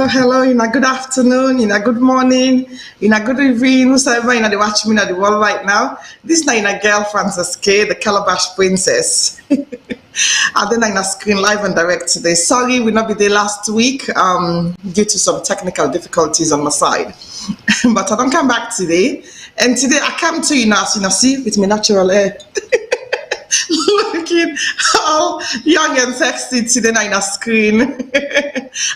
Hello, in a good afternoon, in a good morning, in a good evening, whosoever in the watch me in the world right now. This is a girl, Francisca, the Calabash princess. And then I'm screen live and direct today. Sorry, we not be there last week due to some technical difficulties on my side. But I don't come back today. And today I come to you now, as you see, with my natural hair. Looking all young and sexy today on a screen.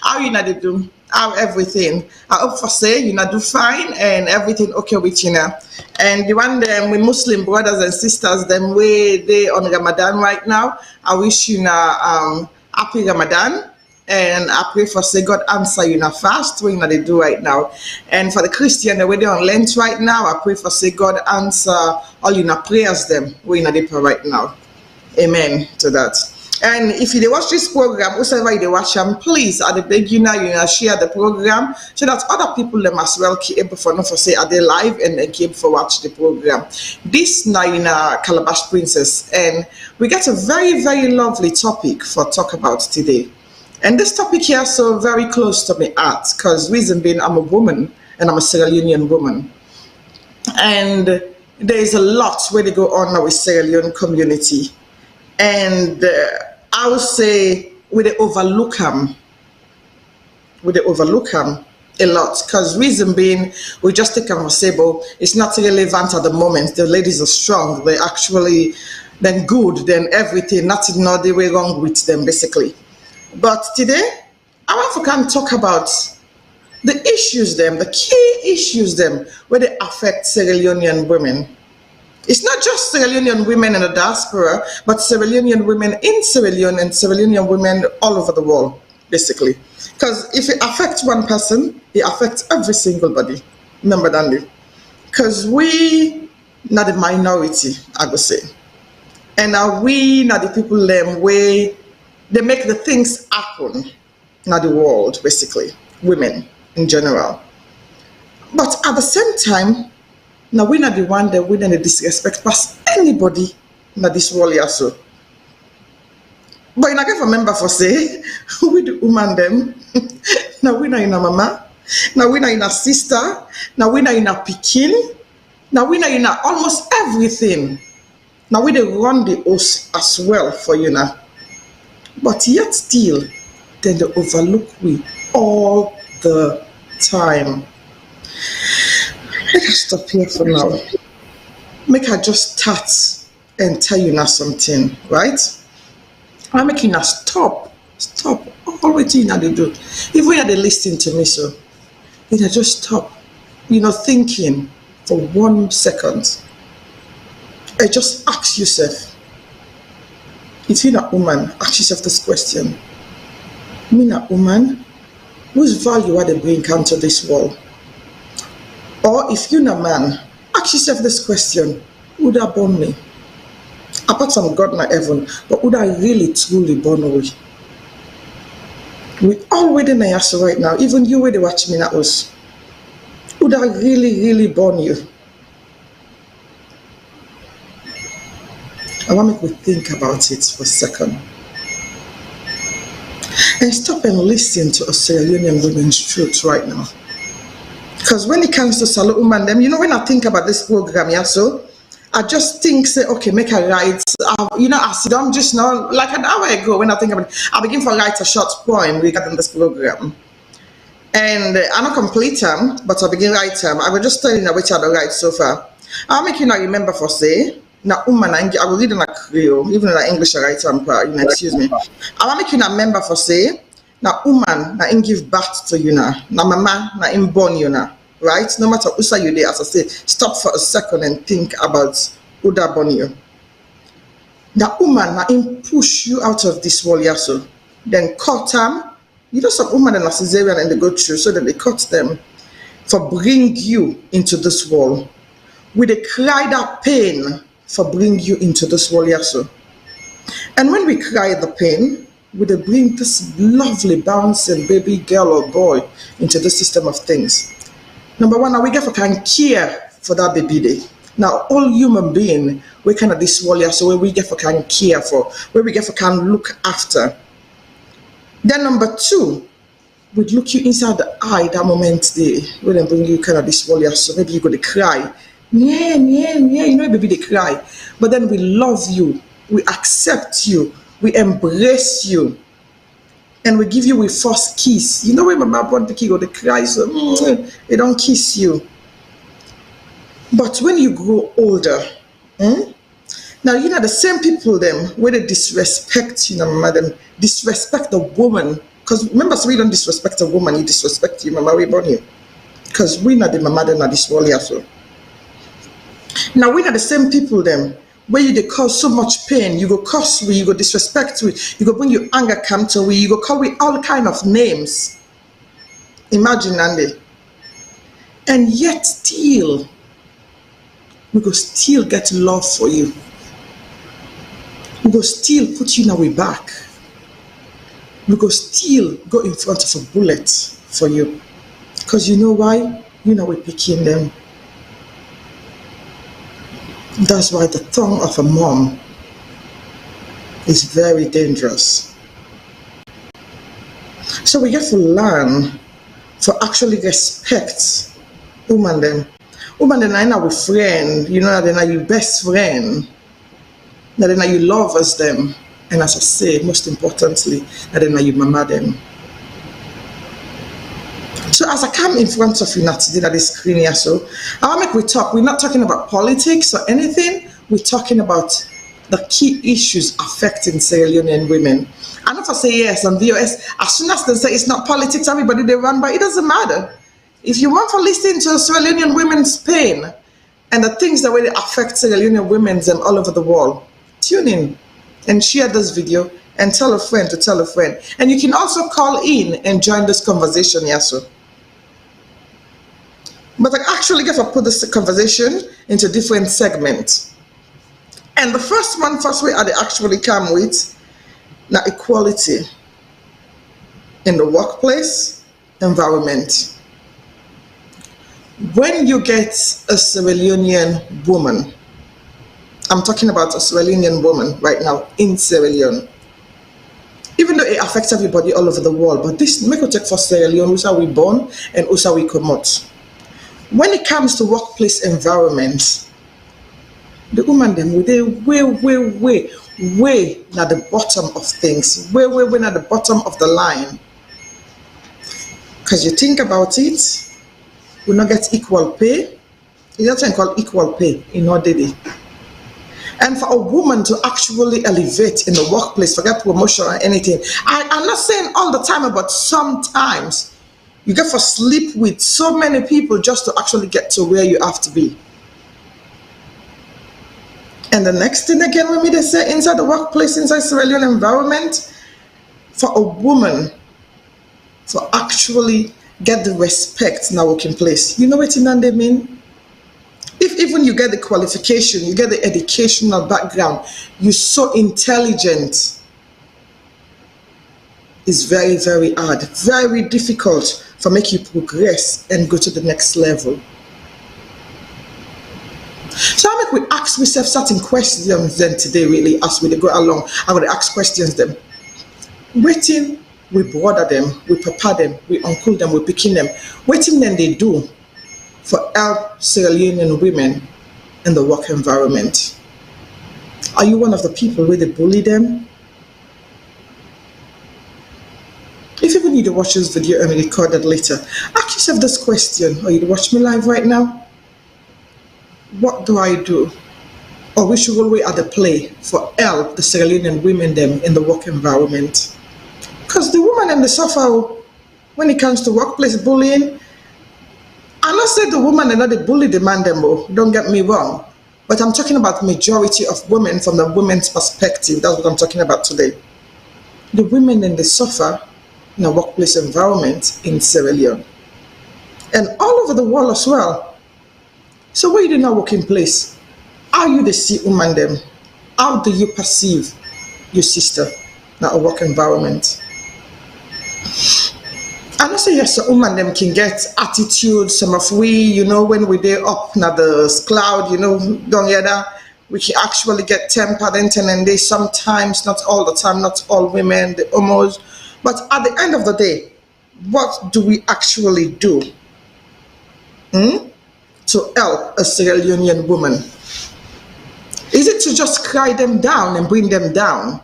How you know they do? How everything? I hope for say you know do fine and everything okay with you now. And the one them with Muslim brothers and sisters them way they on Ramadan right now. I wish you now happy Ramadan. And I pray for say God answer you now fast what you know they do right now. And for the Christian the way they on Lent right now, I pray for say God answer all you know prayers them what you know they pray right now. Amen to that. And if you watch this program, whoever you watch them, please I beg you now share the program so that other people them as well keep able for not for say are they live and they keep for watch the program. This now in a Calabash Princess, and we get a very lovely topic for talk about today. And this topic here is so very close to my heart because reason being I'm a woman and I'm a Sierra Leonean woman. And there is a lot where they go on now with Sierra Leone community. And I would say we they overlook them. A lot because reason being we just take them for sable. It's not relevant at the moment. The ladies are strong. They actually then good, then everything, nothing not the way wrong with them basically. But today, I want to come talk about the issues them, the key issues them, where they affect Sierra Leonean women. It's not just Sierra Leonean women in the diaspora, but Sierra Leonean women in Sierra Leone and Sierra Leonean women all over the world, basically. Because if it affects one person, it affects every single body. Remember that. Because we not the minority, I would say. And now we not the people them way they make the things happen in the world, basically, women in general. But at the same time, now we're not the one that we don't disrespect past anybody in this world also. But I can remember for say, we the woman them, now we're not in a mama, now we're not in a sister, now we're not in a pikin, now we're not in a almost everything. Now we they run the house as well for you now. But yet still, then they overlook we all the time. Let us stop here for now. Make her just start and tell you now something, right? I'm making her stop all what you know they do. If we had they listen to me, so you know just stop, thinking for 1 second. And just ask yourself. If you're a woman, ask yourself this question. Me a woman, whose value are they bring into this world? Or if you're a man, ask yourself this question. Would I born me? Apart from God in heaven, but would I really truly born me? We all waiting in us right now, even you where they watch me now us. Would I really born you? I want to think about it for a second. and stop and listen to Australian women's truth right now. Because when it comes to Salone woman, them, when I think about this program, yeah, so I just think, say, okay, make a write. I sit down just now, like an hour ago, when I think about it, I begin to write a short poem regarding this program. And I don't complete them, but I begin write them. I will just tell you which I don't write so far. I'll make you not remember for say, now woman, I will read in a Creole, even in English I write them, excuse me. I'll make you not remember for say, now woman, na in give birth to you now. Now mama, na in born you now. Right? No matter who say you there, as I say, stop for a second and think about who that born you. That woman na in push you out of this world, yeah, so then cut them. Some women in a cesarean and they go through, so that they cut them for bring you into this world. With they cry that pain for bring you into this world, yeah, so. And when we cry the pain, we they bring this lovely bouncing baby girl or boy into the system of things. Number one, now we get for can care for that baby day. Now all human being, we kind of this world, yeah, so where we get for can care for, where we get for can look after. Then number two, we'd look you inside the eye that moment they when they bring you kind of this world, yeah, so maybe you go to cry. Yeah, baby they cry. But then we love you, we accept you, we embrace you, and we give you a first kiss. When mama born the kid go to cry, so they don't kiss you. But when you grow older, now the same people them where they disrespect mama them disrespect the woman. Because remember, so we don't disrespect a woman, you disrespect you, mama we born you. Because we not the mama them not this world here, so. Now we are the same people them where you they cause so much pain, you go curse we, you go disrespect we, you go bring your anger come to we, you go call we all kind of names. Imagine Andy. And yet still, we go still get love for you. We go still put you in our back. We go still go in front of a bullet for you. Because you know why? We're picking them. That's why the tongue of a mom is very dangerous. So we have to learn to actually respect woman them. Woman then are our friend, then are your best friend. Then are you lovers them. And as I say, most importantly, then are you mama them. So as I come in front of you now today at this screen here, so I'll make we talk. We're not talking about politics or anything. We're talking about the key issues affecting Sierra Leonean women. And if I say yes on VOS, as soon as they say it's not politics, everybody they run by, it doesn't matter. If you want to listen to Sierra Leonean women's pain and the things that really affect Sierra Leonean women all over the world, tune in and share this video and tell a friend to tell a friend. And you can also call in and join this conversation, yes, sir. But I actually get to put this conversation into different segments. And the first way I actually come with now equality in the workplace environment. When you get a Sierra Leonean woman, I'm talking about a Sierra Leonean woman right now in Sierra Leone, even though it affects everybody all over the world, but this make it take for Sierra Leone, who's how we born and who's how we come out. When it comes to workplace environments, the woman them they way at the bottom of things, way at the bottom of the line. Because you think about it, we not get equal pay. It's nothing called equal pay in our day. And for a woman to actually elevate in the workplace, forget promotion or anything, I'm not saying all the time, but sometimes you get to sleep with so many people just to actually get to where you have to be. And the next thing again, when they say inside the workplace, inside Sierra Leone environment, for a woman to actually get the respect in a working place, you know what they mean? If even you get the qualification, you get the educational background, you're so intelligent, it's very, very hard, very difficult for make you progress and go to the next level. So I make we ask myself certain questions then today really as we go along. I'm going to ask questions them. Waiting we brother them, we papa them, we uncle them, we pikin them. Wetin dem they do for help Sierra Leonean women in the work environment? Are you one of the people where they bully them? If you need to watch this video and record it later, ask yourself this question. Are you watch me live right now? What do I do? Or which role we are the play for help the Sierra Leonean women them in the work environment? Because the woman and the suffer when it comes to workplace bullying. I'm not saying the woman and not the bully the man them, don't get me wrong. But I'm talking about majority of women from the women's perspective. That's what I'm talking about today. The women and the suffer in a workplace environment in Sierra Leone. And all over the world as well. So where you in a working place? How you the see woman them? How do you perceive your sister in a work environment? I don't say yes, a woman them can get attitude. Some of we, when we day up na the cloud, don't hear that. We can actually get tempered and they sometimes, not all the time, not all women, they almost. But at the end of the day, what do we actually do to help a Sierra Leonean woman? Is it to just cry them down and bring them down?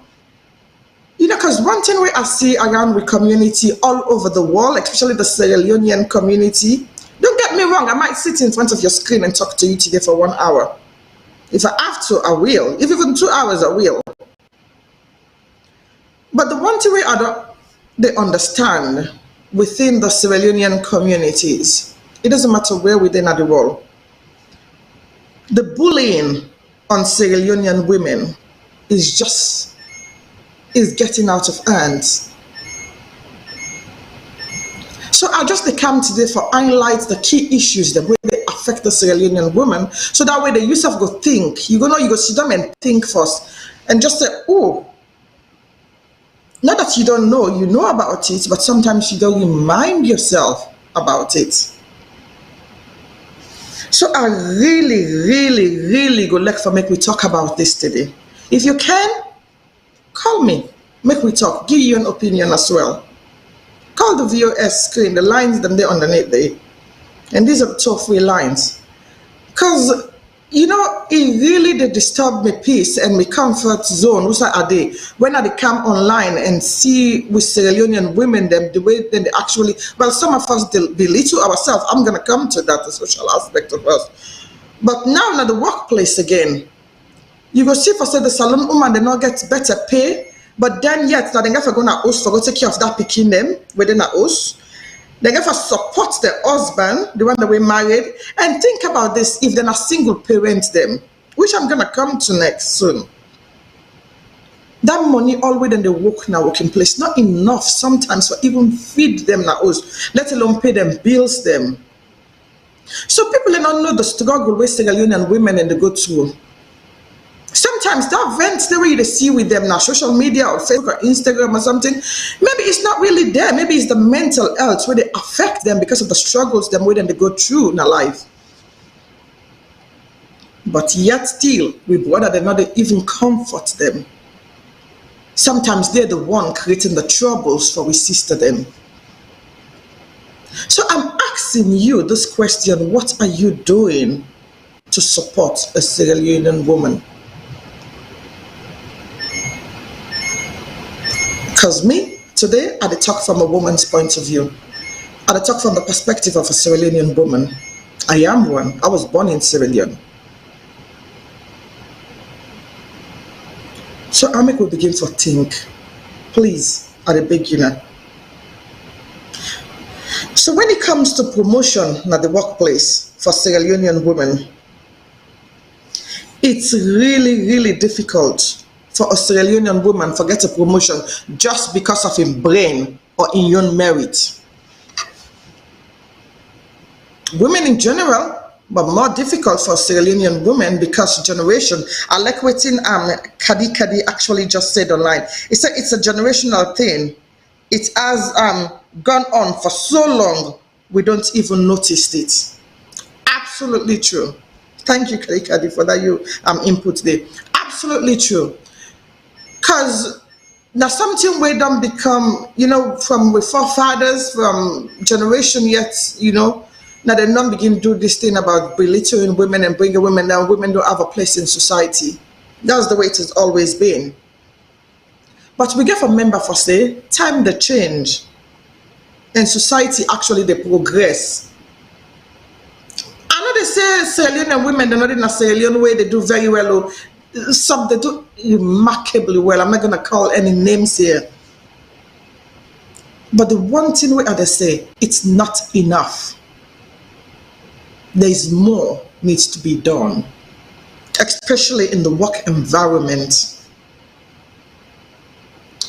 Because one thing we I see around the community all over the world, especially the Sierra Leonean community, don't get me wrong, I might sit in front of your screen and talk to you today for 1 hour. If I have to, I will. If even 2 hours, I will. But the one thing they understand within the Sierra Leonean communities, it doesn't matter where within the world, the bullying on Sierra Leonean women is getting out of hands. So I just come today for highlight the key issues that way they affect the Sierra Leonean woman. So that way the yourself go think. You go sit down and think first and just say, oh, not that you don't know, you know about it, but sometimes you don't remind yourself about it. So I really, really, really go like for make we talk about this today. If you can, call me, make we talk, give you an opinion as well. Call the VOS screen, the lines them there underneath there. And these are the top 3 lines. Because, it really they disturb my peace and my comfort zone. When I come online and see with Sierra Leonean women, them the way they actually, well, some of us belittle ourselves. I'm going to come to that, the social aspect of us. But now in the workplace again, you go see for say the Salone woman, they not get better pay, but then yet that they never gonna host for go take care of that picking them within a house. They never support the husband, the one that we married, and think about this if they're not single parent them, which I'm gonna come to next soon. That money always in the working place, not enough sometimes for even feed them in a house, let alone pay them bills them. So people do not know the struggle with Sierra Leonean women and they go through. Sometimes that events the way you see with them now, social media or Facebook or Instagram or something, maybe it's not really there. Maybe it's the mental health where they affect them because of the struggles them where they go through in their life. But yet still, we brother they not even comfort them. Sometimes they're the one creating the troubles for we sister them. So I'm asking you this question: what are you doing to support a Sierra Leonean woman? Because me, today, I talk from a woman's point of view. I talk from the perspective of a Sierra Leonean woman. I am one. I was born in Sierra Leone. So I make we begin to think. Please, at the beginner. So when it comes to promotion at the workplace for Sierra Leonean women, it's really, really difficult for a Sierra Leonean woman to get a promotion just because of her brain or in your merit. Women in general, but more difficult for Sierra Leonean women because generation. I like what Kadi actually just said online. He said it's a generational thing. It has gone on for so long, we don't even notice it. Absolutely true. Thank you, Kadi, for that input there. Absolutely true. Because now something we don't become, from we forefathers, from generation yet, now they don't begin to do this thing about belittling women and bringing women down. Women don't have a place in society. That's the way it has always been. But we get from member for say, time the change. And society actually they progress. I know they say Sierra Leone and women, they're not in a Sierra Leone way, they do very well. Some they do remarkably well. I'm not gonna call any names here. But the one thing we have to say, it's not enough. There is more needs to be done, especially in the work environment.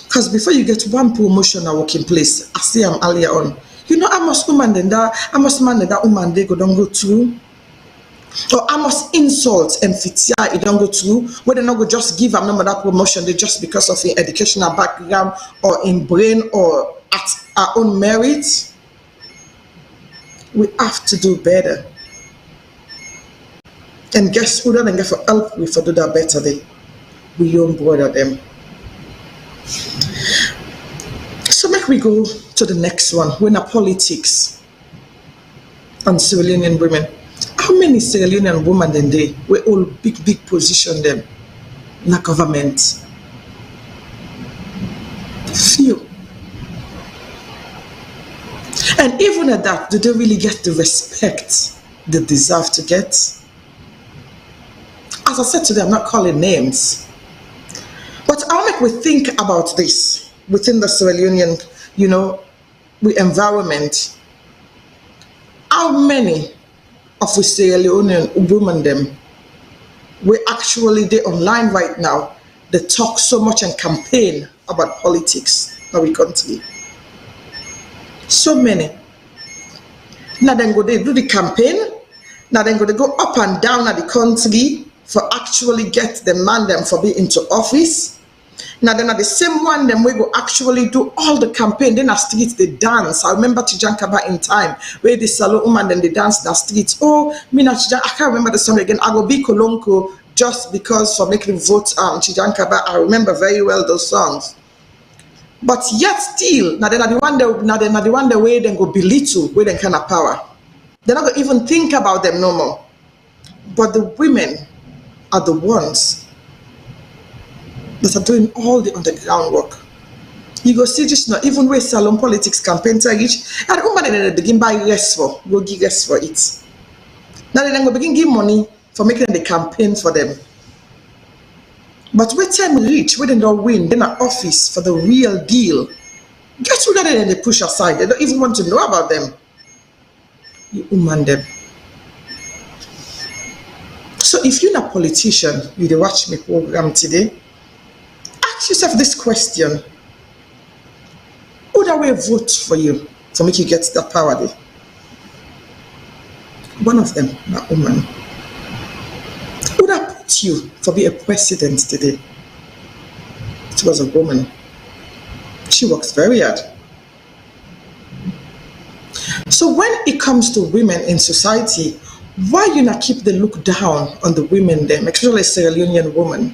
Because before you get one promotion at working place, I say I'm earlier on, I must woman then that, I must man that woman they go don't go through. Or I must insult and fitia it don't go through. Where they not go just give a number that promotion, they just because of in educational background or in brain or at our own merit. We have to do better. And guess who doesn't get for help we for do that better day? We young brother them. So make we go to the next one. When a politics and Sierra Leonean women. How many Sierra Leonean women then they we all big position them in the government? Few. And even at that, do they really get the respect they deserve to get? As I said today, I'm not calling names. But I'll make we think about this within the Sierra Leonean, environment. How many of we Sierra Leonean women them we actually they online right now, they talk so much and campaign about politics in our country. So many. Now then go they do the campaign, now then go they go up and down at the country for actually get the man them for be into office. Now then at the same one them we go actually do all the campaign, then at streets they dance. I remember Tijankaba in time where the Salone woman then they dance the streets. Oh, me not Tijan, I can't remember the song again. I go be Kolonko just because for making vote Tijankaba. I remember very well those songs. But yet still, now then at the one the way then go belittle where they kind of power. They're not gonna even think about them no more. But the women are the ones that are doing all the underground work. You go see just now, even where Salone politics campaign to reach, and woman then they begin buy rest for, go give rest for it. Now they then go begin give money for making the campaign for them. But when time reach, when they don't win, then an office for the real deal. Guess who that then they push aside? They don't even want to know about them. You woman them. So if you're not a politician, you dey watch my program today, ask yourself this question. Who that will vote for you to make you get that power there? One of them, that woman. Who that put you to be a president today? It was a woman. She works very hard. So when it comes to women in society, why you not keep the look down on the women them, especially Sierra Leonean woman?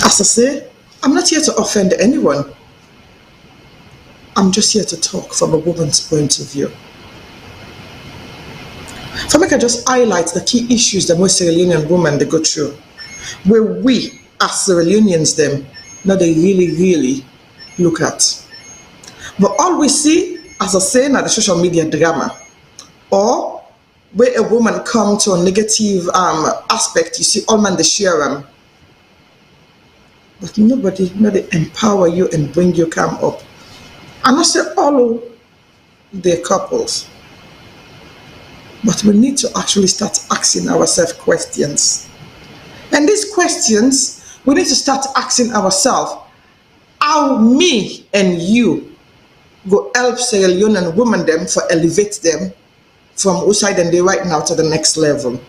As I say, I'm not here to offend anyone. I'm just here to talk from a woman's point of view. For me, I just highlight the key issues that most Sierra Leonean women they go through, where we as Sierra Leoneans them, now they really look at. But all we see, as I say, now the social media drama, or where a woman come to a negative aspect, you see all men they share them. But nobody, they empower you and bring you come up. And I say all the couples. But we need to actually start asking ourselves questions. And these questions, we need to start asking ourselves, how me and you go help Sierra Leonean women them for elevate them from outside and they right now to the next level.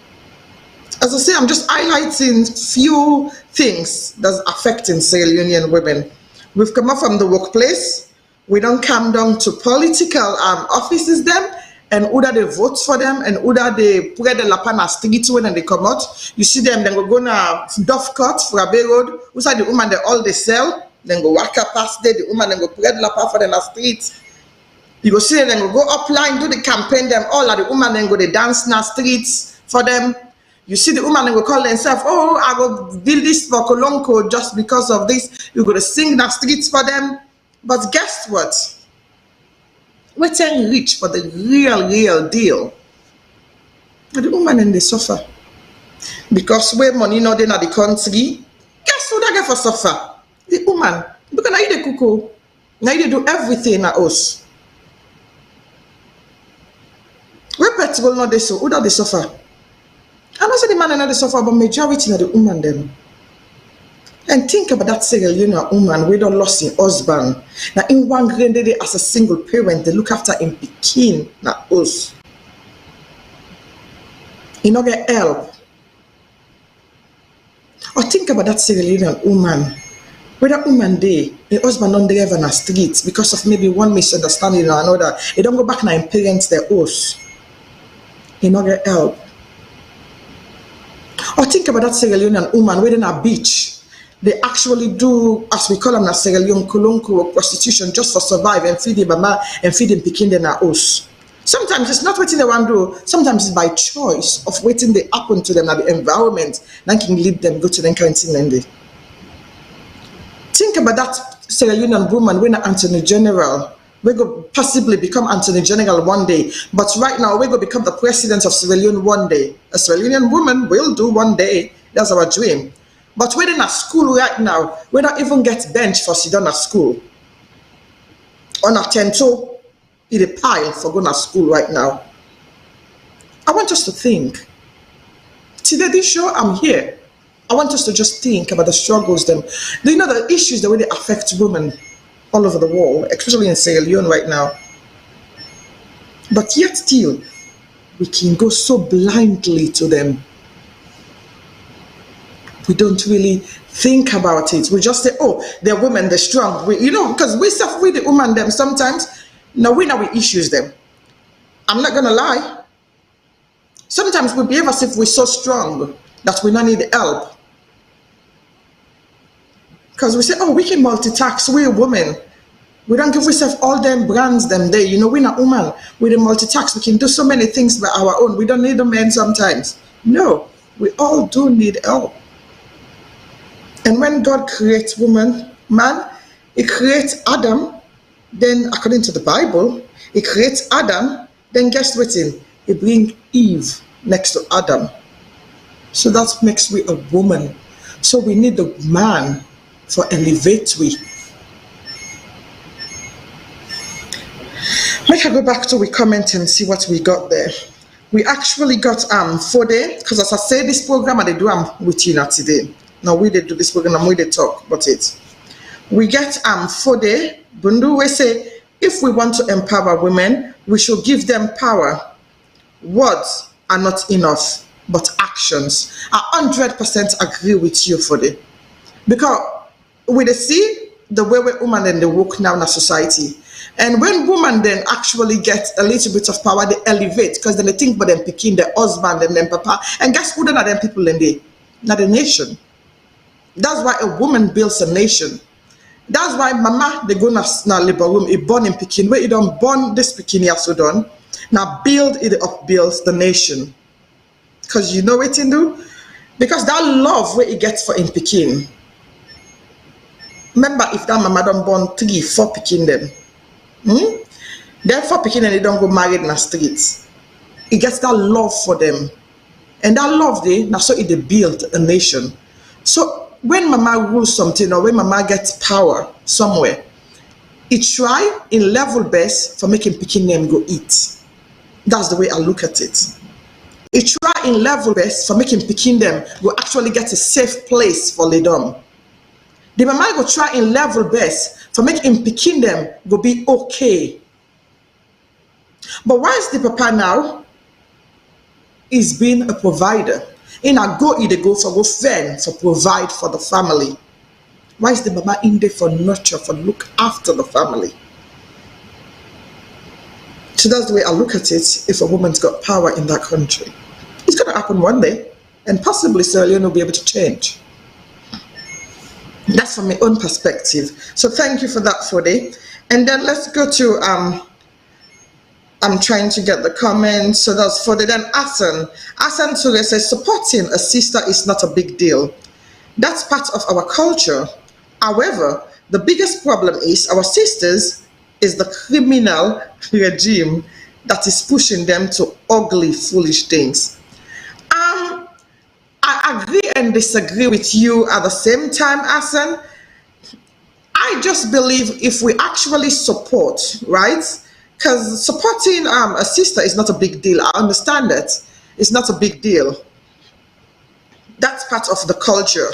As I say, I'm just highlighting few things that's affecting Sierra Leonean women. We've come up from the workplace. We don't come down to political offices them, and either they vote for them and either they put the lapana street when they come out. You see them, then go na Duff Cut for a bay road. Who say the woman they all they sell, then go walk up past there, the woman then go put the lapa for them na street. You go see them, then go up line, do the campaign, them all at the woman then go they dance na streets for them. You see the woman then go call themselves, oh, I go build this for Kolonko just because of this. You go to sing na streets for them. But guess what? We can reach for the real deal. And the woman and they suffer. Because where money not in the country, guess who they get for suffer? The woman. Because now you the cuckoo. Now you do everything at us. Where petrol not they so, who that they suffer? I don't say the man and not they suffer, but majority of the woman them. And think about that Sierra Leone woman we don't lost her husband. Now in one grand day as a single parent, they look after him pikin na us. You know get help. Or think about that Sierra Leone woman. Where that woman day, her husband don't drive on the streets because of maybe one misunderstanding or another. They don't go back now and parents their house. You know get help. Or think about that Sierra Leone woman within a beach. They actually do, as we call them, Sierra Leone Kolonko prostitution just for survive and feed them mama and feed them pikin in our house. Sometimes it's not waiting they want to do, sometimes it's by choice of waiting they happen to them at the environment that can lead them go to the quarantine and they. Think about that Sierra Leone woman when an Attorney General. We go possibly become Attorney General one day, but right now we go become the president of Sierra Leone one day. A Sierra Leone woman will do one day. That's our dream. But we're in a school right now, we don't even get bench for sit down at school. On a tento, in a pile for going to school right now. I want us to think. Today, this show, I'm here. I want us to just think about the struggles, them. Do you know the issues, the way they affect women all over the world, especially in Sierra Leone right now? But yet still, we can go so blindly to them. We don't really think about it. We just say, oh, they're women, they're strong. Because we suffer with the woman them sometimes. Now we know we issues them. I'm not going to lie. Sometimes we behave as if we're so strong that we don't need help. Because we say, oh, we can multitask. We're women. We don't give ourselves all them brands them day. We're not woman. We're the multitask. We can do so many things by our own. We don't need a man sometimes. No, we all do need help. And when God creates man, he creates Adam, then according to the Bible, he creates Adam, then guess what? He brings Eve next to Adam. So that makes we a woman. So we need the man for elevate we. Make I go back to we comment and see what we got there. We actually got 4 days, because as I say this program, and they do with you now today. Now we did do this program and we did talk about it. We get 4 days. Bundu we say if we want to empower women, we should give them power. Words are not enough, but actions. I 100% agree with you for that. Because we see the way women then they work now in a society. And when women then actually get a little bit of power, they elevate because then they think about them picking their husband and then papa. And guess who are them people in there? Not a nation. That's why a woman builds a nation. That's why mama they go na labor room, it born in Pekin, where you don't born this Pekin here so done. Now build it up, builds the nation. Because you know what it do? Because that love where it gets for in Pekin. Remember if that mama don't born 3, 4 Pekin them. Then 4 Pekin and they don't go married in the streets. It gets that love for them. And that love now so it build a nation. So when mama rules something or when mama gets power somewhere, it try in level best for making Pekin name go eat. That's the way I look at it. It try in level best for making Pekin them go actually get a safe place for Ledom. The mama go try in level best for making Pekin them go be okay. But why is the papa now is being a provider? In a go for fend for provide for the family. Why is the mama in there for nurture, for look after the family? So that's the way I look at it. If a woman's got power in that country, it's going to happen one day, and possibly Sierra Leone will be able to change. That's from my own perspective. So thank you for that, Fode. And then let's go to I'm trying to get the comments. So that's Fode. Then Asan Ture says supporting a sister is not a big deal. That's part of our culture. However, the biggest problem is our sisters is the criminal regime that is pushing them to ugly, foolish things. I agree and disagree with you at the same time, Asan. I just believe if we actually support, right? Because supporting a sister is not a big deal. I understand that. It's not a big deal. That's part of the culture.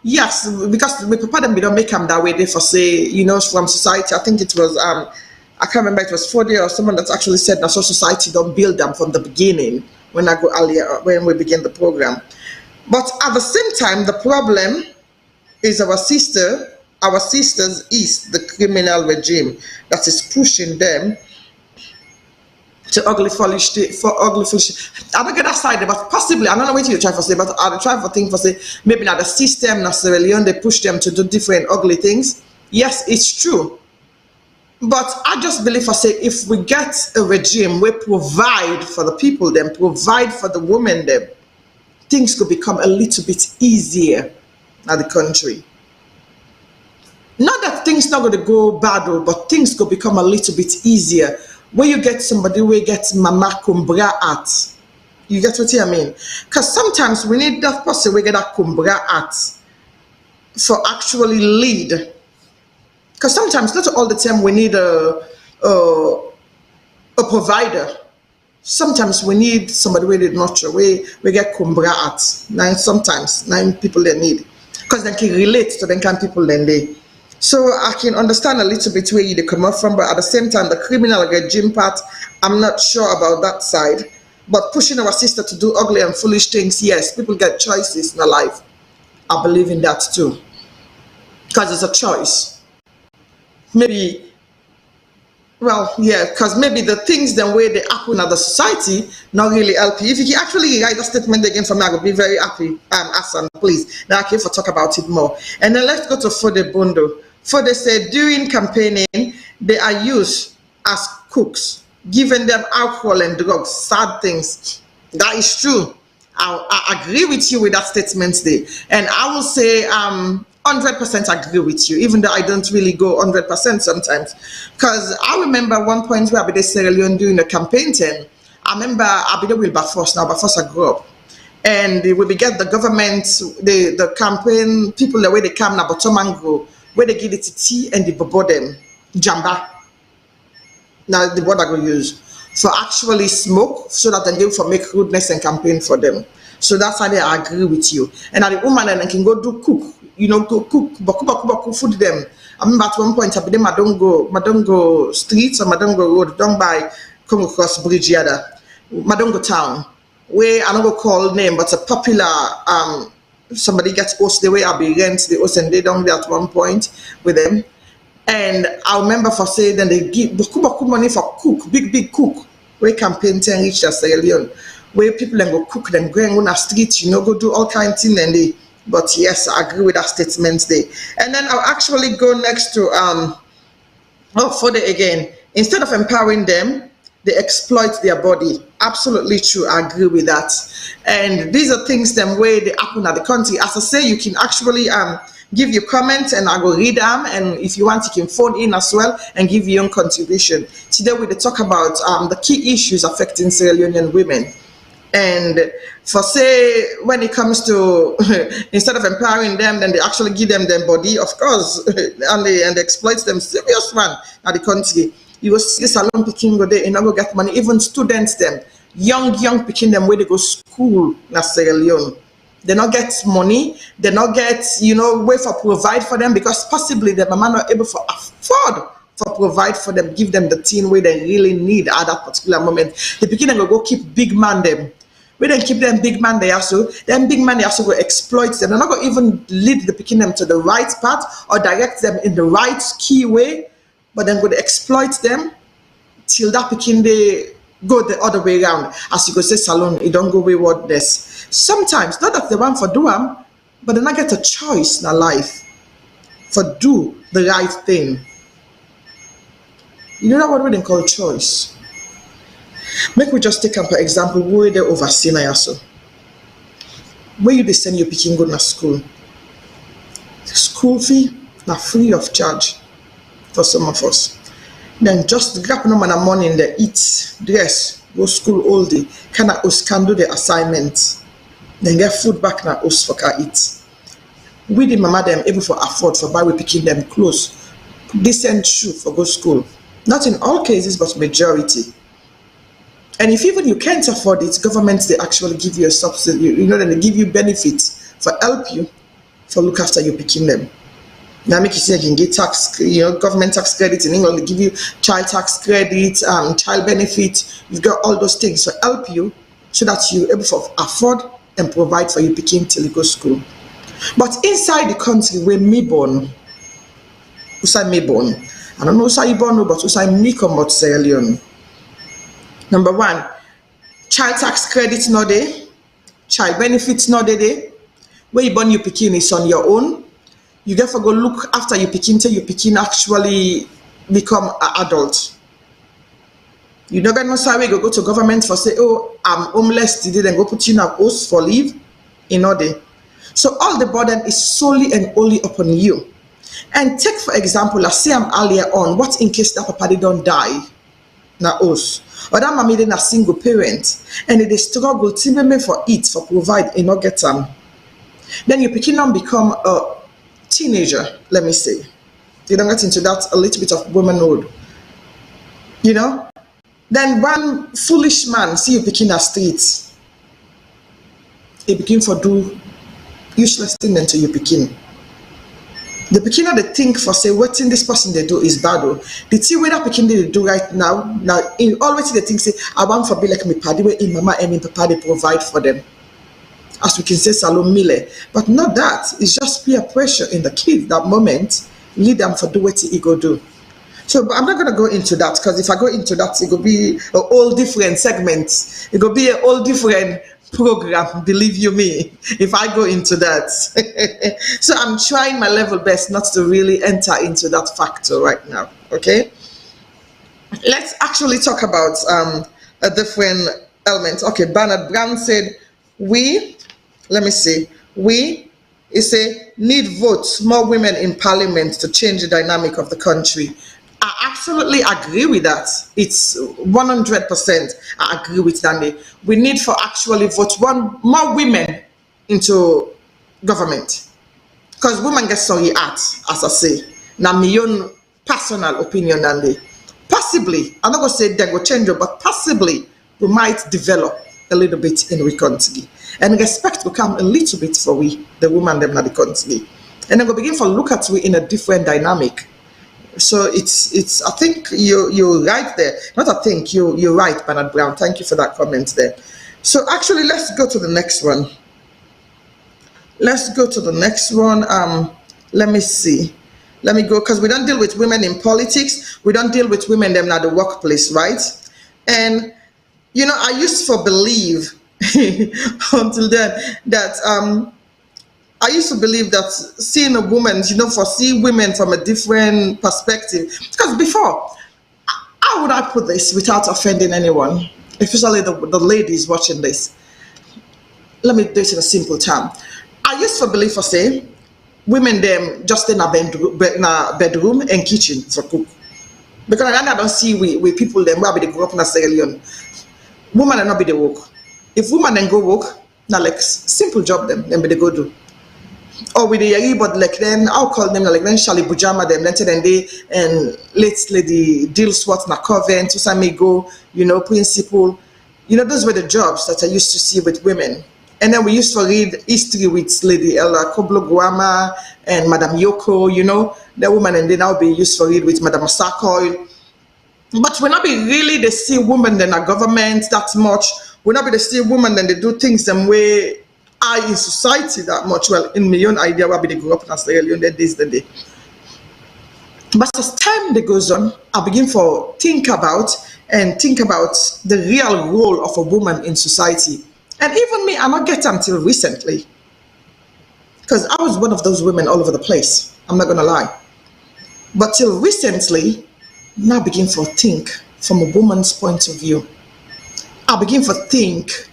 Yes, because we prepare them, we don't make them that way. They for say, from society. I think it was I can't remember. It was Fode or someone that actually said that so society don't build them from the beginning. When I go earlier, when we begin the program, but at the same time, the problem is our sisters is the criminal regime that is pushing them to ugly foolish. I don't get that side, but possibly I don't know what you try for say, but I try for think for say maybe now the system, not Sierra Leone, they push them to do different ugly things. Yes, it's true, but I just believe for say if we get a regime, we provide for the people, then provide for the women, then things could become a little bit easier at the country. Not that things not going to go bad, but things could become a little bit easier. When you get somebody who gets mama kumbra at, you get what I mean? Because sometimes we need that person who get that kumbra at for actually lead. Because sometimes, not all the time, we need a provider. Sometimes we need somebody who did nurture. We get kumbra at. Sometimes 9 people they need. Because they can relate to them kind of people then they. So I can understand a little bit where you come up from, but at the same time, the criminal regime part, I'm not sure about that side. But pushing our sister to do ugly and foolish things, yes, people get choices in their life. I believe in that too. Because it's a choice. Maybe, well, yeah, because maybe the things the way they happen at the society not really help you. If you can actually write the statement again for me, I would be very happy. Asan, please. Now I can talk about it more. And then let's go to Fode Bondo. Fode said during campaigning, they are used as cooks, giving them alcohol and drugs, sad things. That is true. I agree with you with that statement there. And I will say 100% agree with you, even though I don't really go 100% sometimes. Because I remember one point where I be Sierra Leone doing a campaign thing. I remember I be the Wilberforce, now Wilberforce I grew up. And we get the government, the campaign, people the way they come now, Botomango, where they give it to tea and the bobo them, jamba. Now the word I go use. For actually smoke, so that then they for make rudeness and campaign for them. So that's how I agree with you. And the woman then can go do cook, go cook, baku food them. I remember at one point I be them, I don't go streets or I don't go road, don't buy come across bridge yada. I don't go town. Where I don't go call name, but a popular somebody gets host the way I be rent the host and they don't there at one point with them. And I remember for saying then they give baku money for cook, big cook. Where campaign 10 reach the Sierra Leone. Where people then go cook them, go on a street, go do all kinds of things and they. But yes, I agree with that statement there. And then I'll actually go next to Fode again. Instead of empowering them, they exploit their body. Absolutely true. I agree with that. And these are things them way they happen at the country. As I say, you can actually give your comments and I will read them. And if you want, you can phone in as well and give your own contribution. Today we talk about the key issues affecting Sierra Leonean women. And for say, when it comes to, instead of empowering them, then they actually give them their body, of course, and they exploit them. Serious one at the country. You will see Salone picking go there and not go get money. Even students them, young picking them where they go school in Sierra Leone. They not get money, they not get, way for provide for them because possibly the mama not able to afford for provide for them, give them the thing where they really need at that particular moment. The beginning will go keep big man them. We then keep them big man they also, then big man they also go exploit them. They're not going to even lead the picking them to the right path or direct them in the right key way, but then go to exploit them till that pikin they go the other way around. As you go say Salone, it don't go waywardness. Sometimes, not that they want for do them, but they not get a choice in their life for do the right thing. You know that what we call choice? Make we just take for example, where they oversee na so. Where you they send your pikin go to school. School fee na free of charge for some of us. Then just grab no man a morning they eat, dress, go school all day, can do the assignment. Then get food back na us for can eat. We the mama them able for afford for buy we picking them clothes, decent shoe for go school. Not in all cases, but majority. And if even you can't afford it, governments they actually give you a subsidy. You know that they give you benefits for help you for look after you picking them. Now make you say you can get tax, government tax credit in England. They give you child tax credit, child benefit. You've got all those things to help you so that you're able to afford and provide for your picking till you go to school. But inside the country where me born, usai me born. I don't know usai born, but usai me come out say Leone. Number one, child tax credit not there, child benefits not there. Where you born your picking is on your own. You get to go look after your picking till your picking actually become an adult. You never know sorry go to government for say, oh, I'm homeless today, then go put you in a house for leave in order. So all the burden is solely and only upon you. And take for example, I say I'm earlier on, what in case that papa they don't die? Na us. Or that mommy then a single parent and they struggle to for eat, for provide, and not get them. Then your picking on become a teenager, let me say. You don't get into that a little bit of womanhood. Then one foolish man see you picking a street. He begin for do useless thing into your picking. The picking of the think for say what thing this person they do is bad. The thing where that picking they do right now in always the thing say I want for be like me paddy where in mama and in papa they provide for them. As we can say Salone Mille, but not that. It's just peer pressure in the kid that moment, lead them for do what he go do. So I'm not gonna go into that because if I go into that, it will be a whole different segment. It will be a whole different program, believe you me, if I go into that. So I'm trying my level best not to really enter into that factor right now. Okay. Let's actually talk about a different element. Okay, Bernard Brown said let me see. We need votes, more women in parliament to change the dynamic of the country. I absolutely agree with that. It's 100%. I agree with Danny. We need for actually vote more women into government. Because women get sorry at, as I say. Now my own personal opinion, Danny. Possibly, I'm not going to say they go change it, but possibly we might develop a little bit in the country. And respect will come a little bit for we, the woman them in the country. And then we begin to look at we in a different dynamic. So it's I think you're right there. Not I think you're right, Bernard Brown. Thank you for that comment there. So actually let's go to the next one. Let's go to the next one. Let me see. Let me go because we don't deal with women in politics. We don't deal with women them at the workplace, right? And I used to believe until then that I used to believe that seeing a woman, for seeing women from a different perspective. Because before, how would I put this without offending anyone, especially the ladies watching this? Let me do it in a simple term. I used to believe say women them just in a bedroom and kitchen for cook. Because I don't see we people them where they grow up in a Sierra Leone. Woman are not be the work. If woman then go work, now like simple job them be they go do. Or with the yari, but like then I'll call them like then Shali Bujama them then they and let's lady deals what na convent to some go, principal. Those were the jobs that I used to see with women. And then we used to read history with Lady Ella Koblo Guama and Madame Yoko, the woman, and they now be used to read with Madame Sakoy. But we're not be really the see women in a government that much. We're not be the see women and they do things them way in society that much. Well, in my own idea, where they grew up in Sierra Leone, that is the day. But as time goes on, I begin to think about and think about the real role of a woman in society. And even me, I not get until recently. Because I was one of those women all over the place. I'm not gonna lie. But till recently, now I begin to think from a woman's point of view. I begin to think,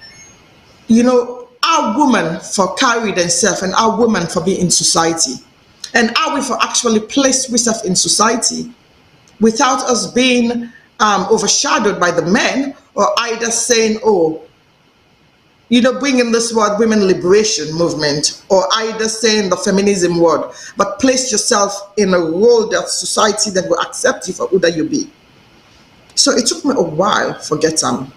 our women for carry themselves and our women for being in society. And how we for actually place ourselves in society without us being overshadowed by the men, or either saying, oh, bringing this word women liberation movement, or either saying the feminism word, but place yourself in a role that society that will accept you for who that you be. So it took me a while for get them.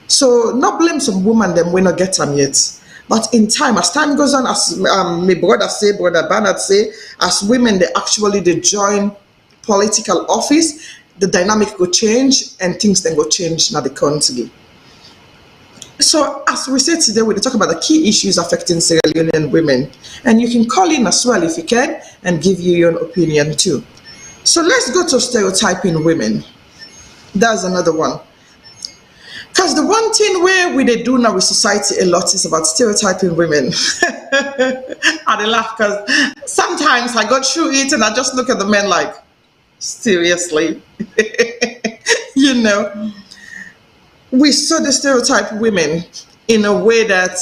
So not blame some woman them we not get them yet. But in time, as time goes on, as my brother Bernard say, as women they join political office, the dynamic will change and things then will change now the country. So as we said today, we'll talk about the key issues affecting Sierra Leonean women. And you can call in as well if you can and give you your opinion too. So let's go to stereotyping women. That's another one. Because the one thing where we they do now with society a lot is about stereotyping women. I laugh because sometimes I go through it and I just look at the men like, seriously? We saw the stereotype women in a way that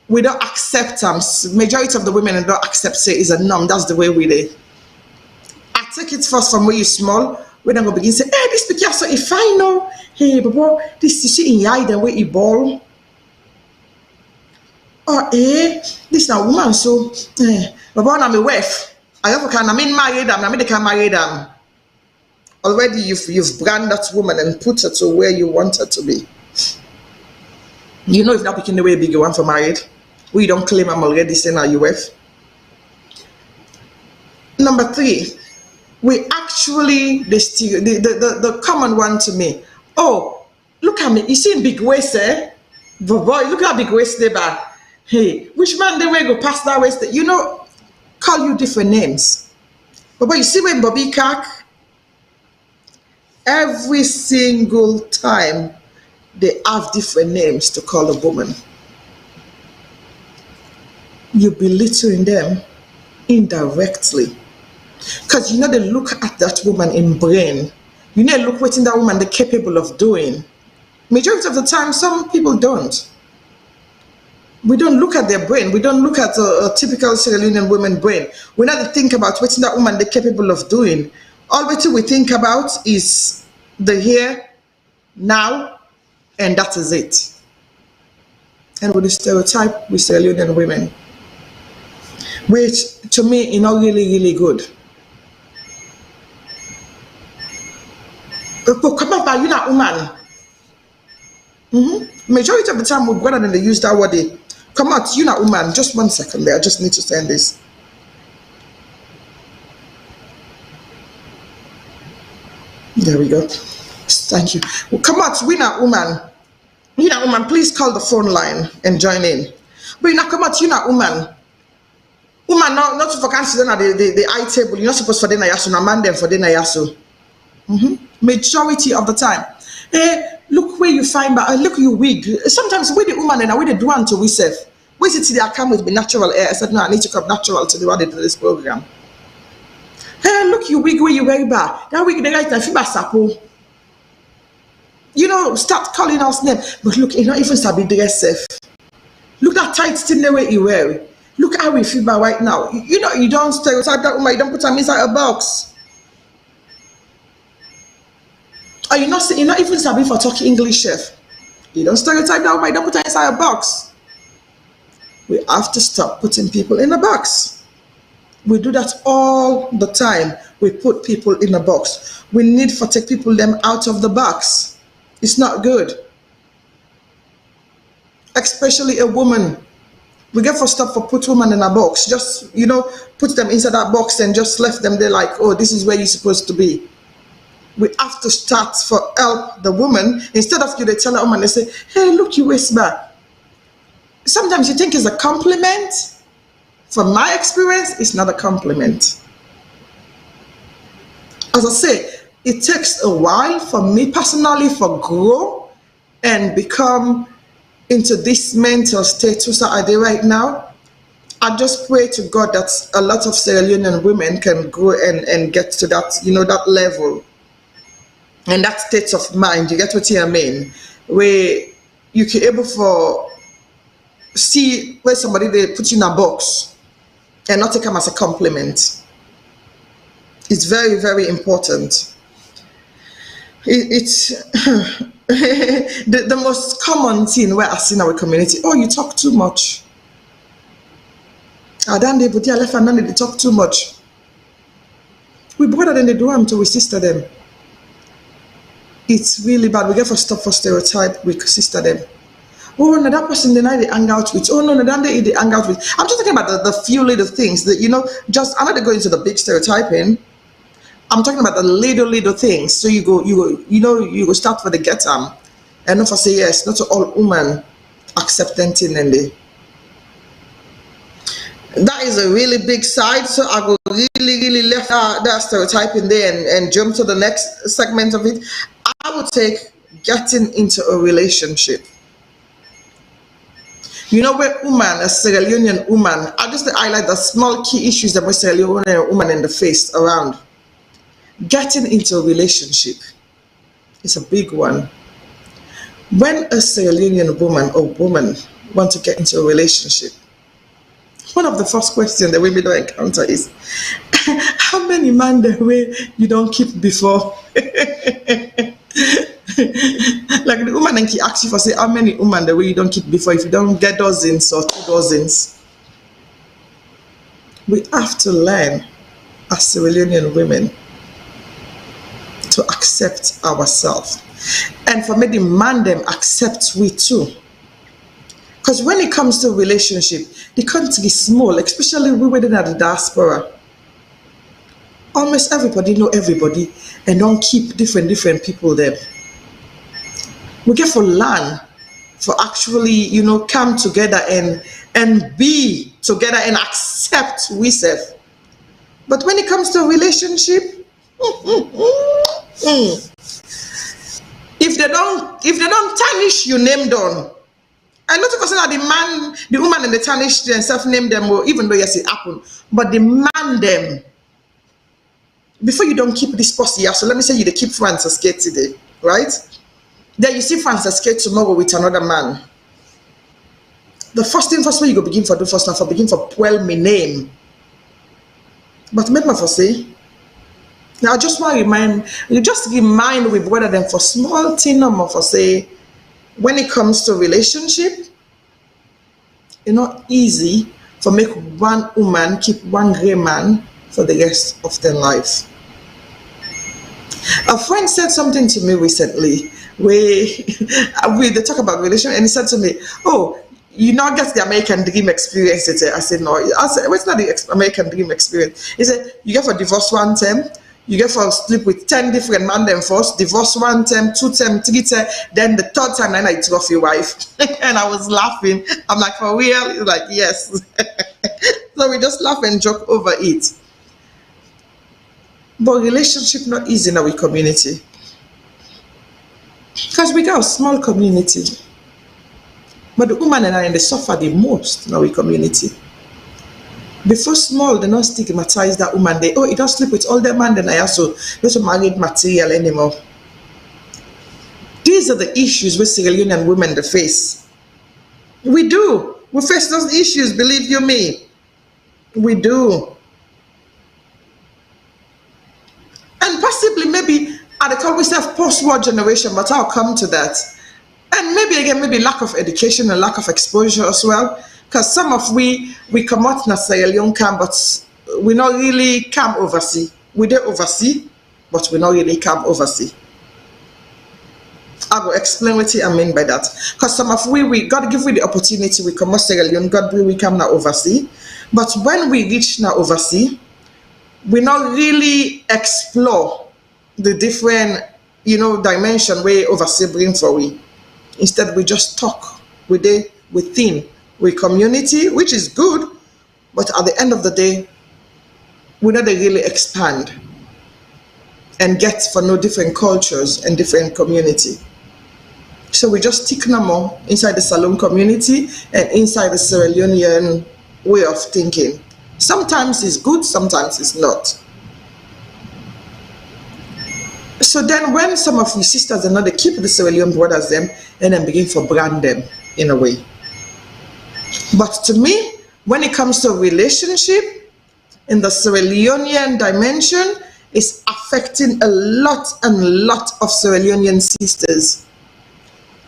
we don't accept them. Majority of the women don't accept say is a norm. That's the way we do. I take it first from where you small. When I go begin say, hey, this picture so if I know, hey, babo, this is in your the way you ball. Oh, this na woman so, babo, I'm a wife. I have can I mean marry them. I mean they can marry them. Already you've branded that woman and put her to where you want her to be. If not picking the way big you want for married, we don't claim I'm already saying are you wife. Number 3, we actually the common one to me. Oh, look at me. You see in big waist, eh? But boy, look at big waist there, but hey, which man they will go past that waist? Call you different names. But boy, you see when Bobby Cock. Every single time they have different names to call a woman. You belittling them indirectly. Because they look at that woman in brain. They look what in that woman they're capable of doing. Majority of the time, some people don't. We don't look at their brain. We don't look at a typical Sierra Leonean woman brain. We not think about what in that woman they're capable of doing. All we think about is the here, now, and that is it. And with the stereotype with Sierra Leonean women, which to me is not really, really good. But come on, you're not woman. Majority of the time, we're better than they use that word. Come out, you're not woman. Just 1 second there. I just need to send this. There we go. Thank you. Well, come out, we're not woman. You're not woman. Please call the phone line and join in. But you're not come out, you're not woman. Woman, not to consider the eye table. You're not supposed for dinner yasu, na man them for dinner yasu. Majority of the time. Look where you find, but look you wig. Sometimes with the woman and I they do unto we self. We sit till they come with natural air. I said, no, I need to come natural to the what they do this program. Hey, look you wig where you wear back. That wig the right now, feel sapo. Start calling us name. But look, not even sabi dress self. Look that tight thing the way you wear it. Look how we feel right now. You don't stereotype that woman, you don't put them inside a box. Or you're not even sabi for talking English, chef. You don't stereotype that woman, you don't put her inside a box. We have to stop putting people in a box. We do that all the time. We put people in a box. We need to take people them out of the box. It's not good. Especially a woman. We get for stop for put woman in a box. Just, put them inside that box and just left them there like, oh, this is where you're supposed to be. We have to start for help the woman. Instead of they tell a woman, they say, hey, look, you waist back. Sometimes you think it's a compliment. From my experience, it's not a compliment. As I say, it takes a while for me personally for grow and become into this mental status that I do right now. I just pray to God that a lot of Sierra Leonean women can grow and get to that, that level and that state of mind. You get what I mean? Where you can able for see where somebody they put you in a box and not take them as a compliment. It's very, very important. It's the most common thing where I see in our community. Oh, you talk too much. I done they put your left and then they talk too much. We brother than they do them to we sister them. It's really bad. We get for stop for stereotype, we sister them. Oh no, that person then they hang out with. Oh no, that they hang out with. I'm just talking about the few little things that just I'm not going into the big stereotyping. I'm talking about the little things. So you go start for the get and if I say yes, not to all women accepting and they. That is a really big side, so I go really left that stereotyping there and jump to the next segment of it. I would take getting into a relationship. Where woman, a Sierra Leonean woman, I just highlight the small key issues that most Sierra Leonean woman in the face around. Getting into a relationship is a big one. When a Sierra Leonean woman or woman want to get into a relationship, one of the first questions that women don't encounter is, how many men the way you don't keep before? Like the woman and he asks you for say, how many women the way you don't keep before if you don't get dozens or 2 dozens? We have to learn as Sierra Leonean women to accept ourselves. And for me, demand them accept we too. Because when it comes to relationship, the country is small, especially we within the diaspora. Almost everybody know everybody and don't keep different people there. We get for learn, for actually, come together and be together and accept we self. But when it comes to a relationship, if they don't tarnish your name down, and not to consider the woman and the tarnish themselves name them, or even though yes it happened, but demand them before you don't keep this pussy. So let me say you keep Francis Kate today, right? Then you see Francis Kate tomorrow with another man. The first thing first, when you go begin for the first time for begin for well me name. But make me for say. Now I just want to remind with whether them for small thing number for say. When it comes to relationship, it's not easy for make one woman keep one gray man for the rest of their life. A friend said something to me recently where they talk about relationship, and he said to me, "Oh, you not get the American dream experience." I said, "No." I said, "What's not the American dream experience?" He said, "You get for divorce one time. You get for sleep with 10 different men then first, divorce 1 time, 2 time, 3 time, then the 3rd time then I took off your wife." And I was laughing. I'm like, "For real?" He's like, "Yes." So we just laugh and joke over it. But relationship not easy in our community. Because we got a small community. But the woman and I they suffer the most in our community. Before small, they don't stigmatize that woman. They, oh, you don't sleep with all the men, then I also not married material anymore. These are the issues with Sierra Leonean women they face. We do. We face those issues, believe you me. We do. And possibly maybe I call myself post-war generation, but I'll come to that. And maybe again, maybe lack of education and lack of exposure as well. Because some of we come out in Sierra Leone camp, but we not really come oversee. We do oversee, but we not really come oversee. I will explain what I mean by that. Because some of we God give we the opportunity, we come out Sierra Leone, God we come now oversee. But when we reach now oversee, we not really explore the different, dimension where oversee bring for we. Instead, we just talk within community, which is good, but at the end of the day, we not really expand. and get for no different cultures and different community. So we just stick no more inside the Salone community and inside the Sierra Leonean way of thinking. Sometimes it's good, sometimes it's not. So then when some of the sisters and they keep the Sierra Leone brothers them and then begin to brand them in a way. But to me, when it comes to relationship in the Sierra Leonean dimension, it's affecting a lot of Sierra Leonean sisters.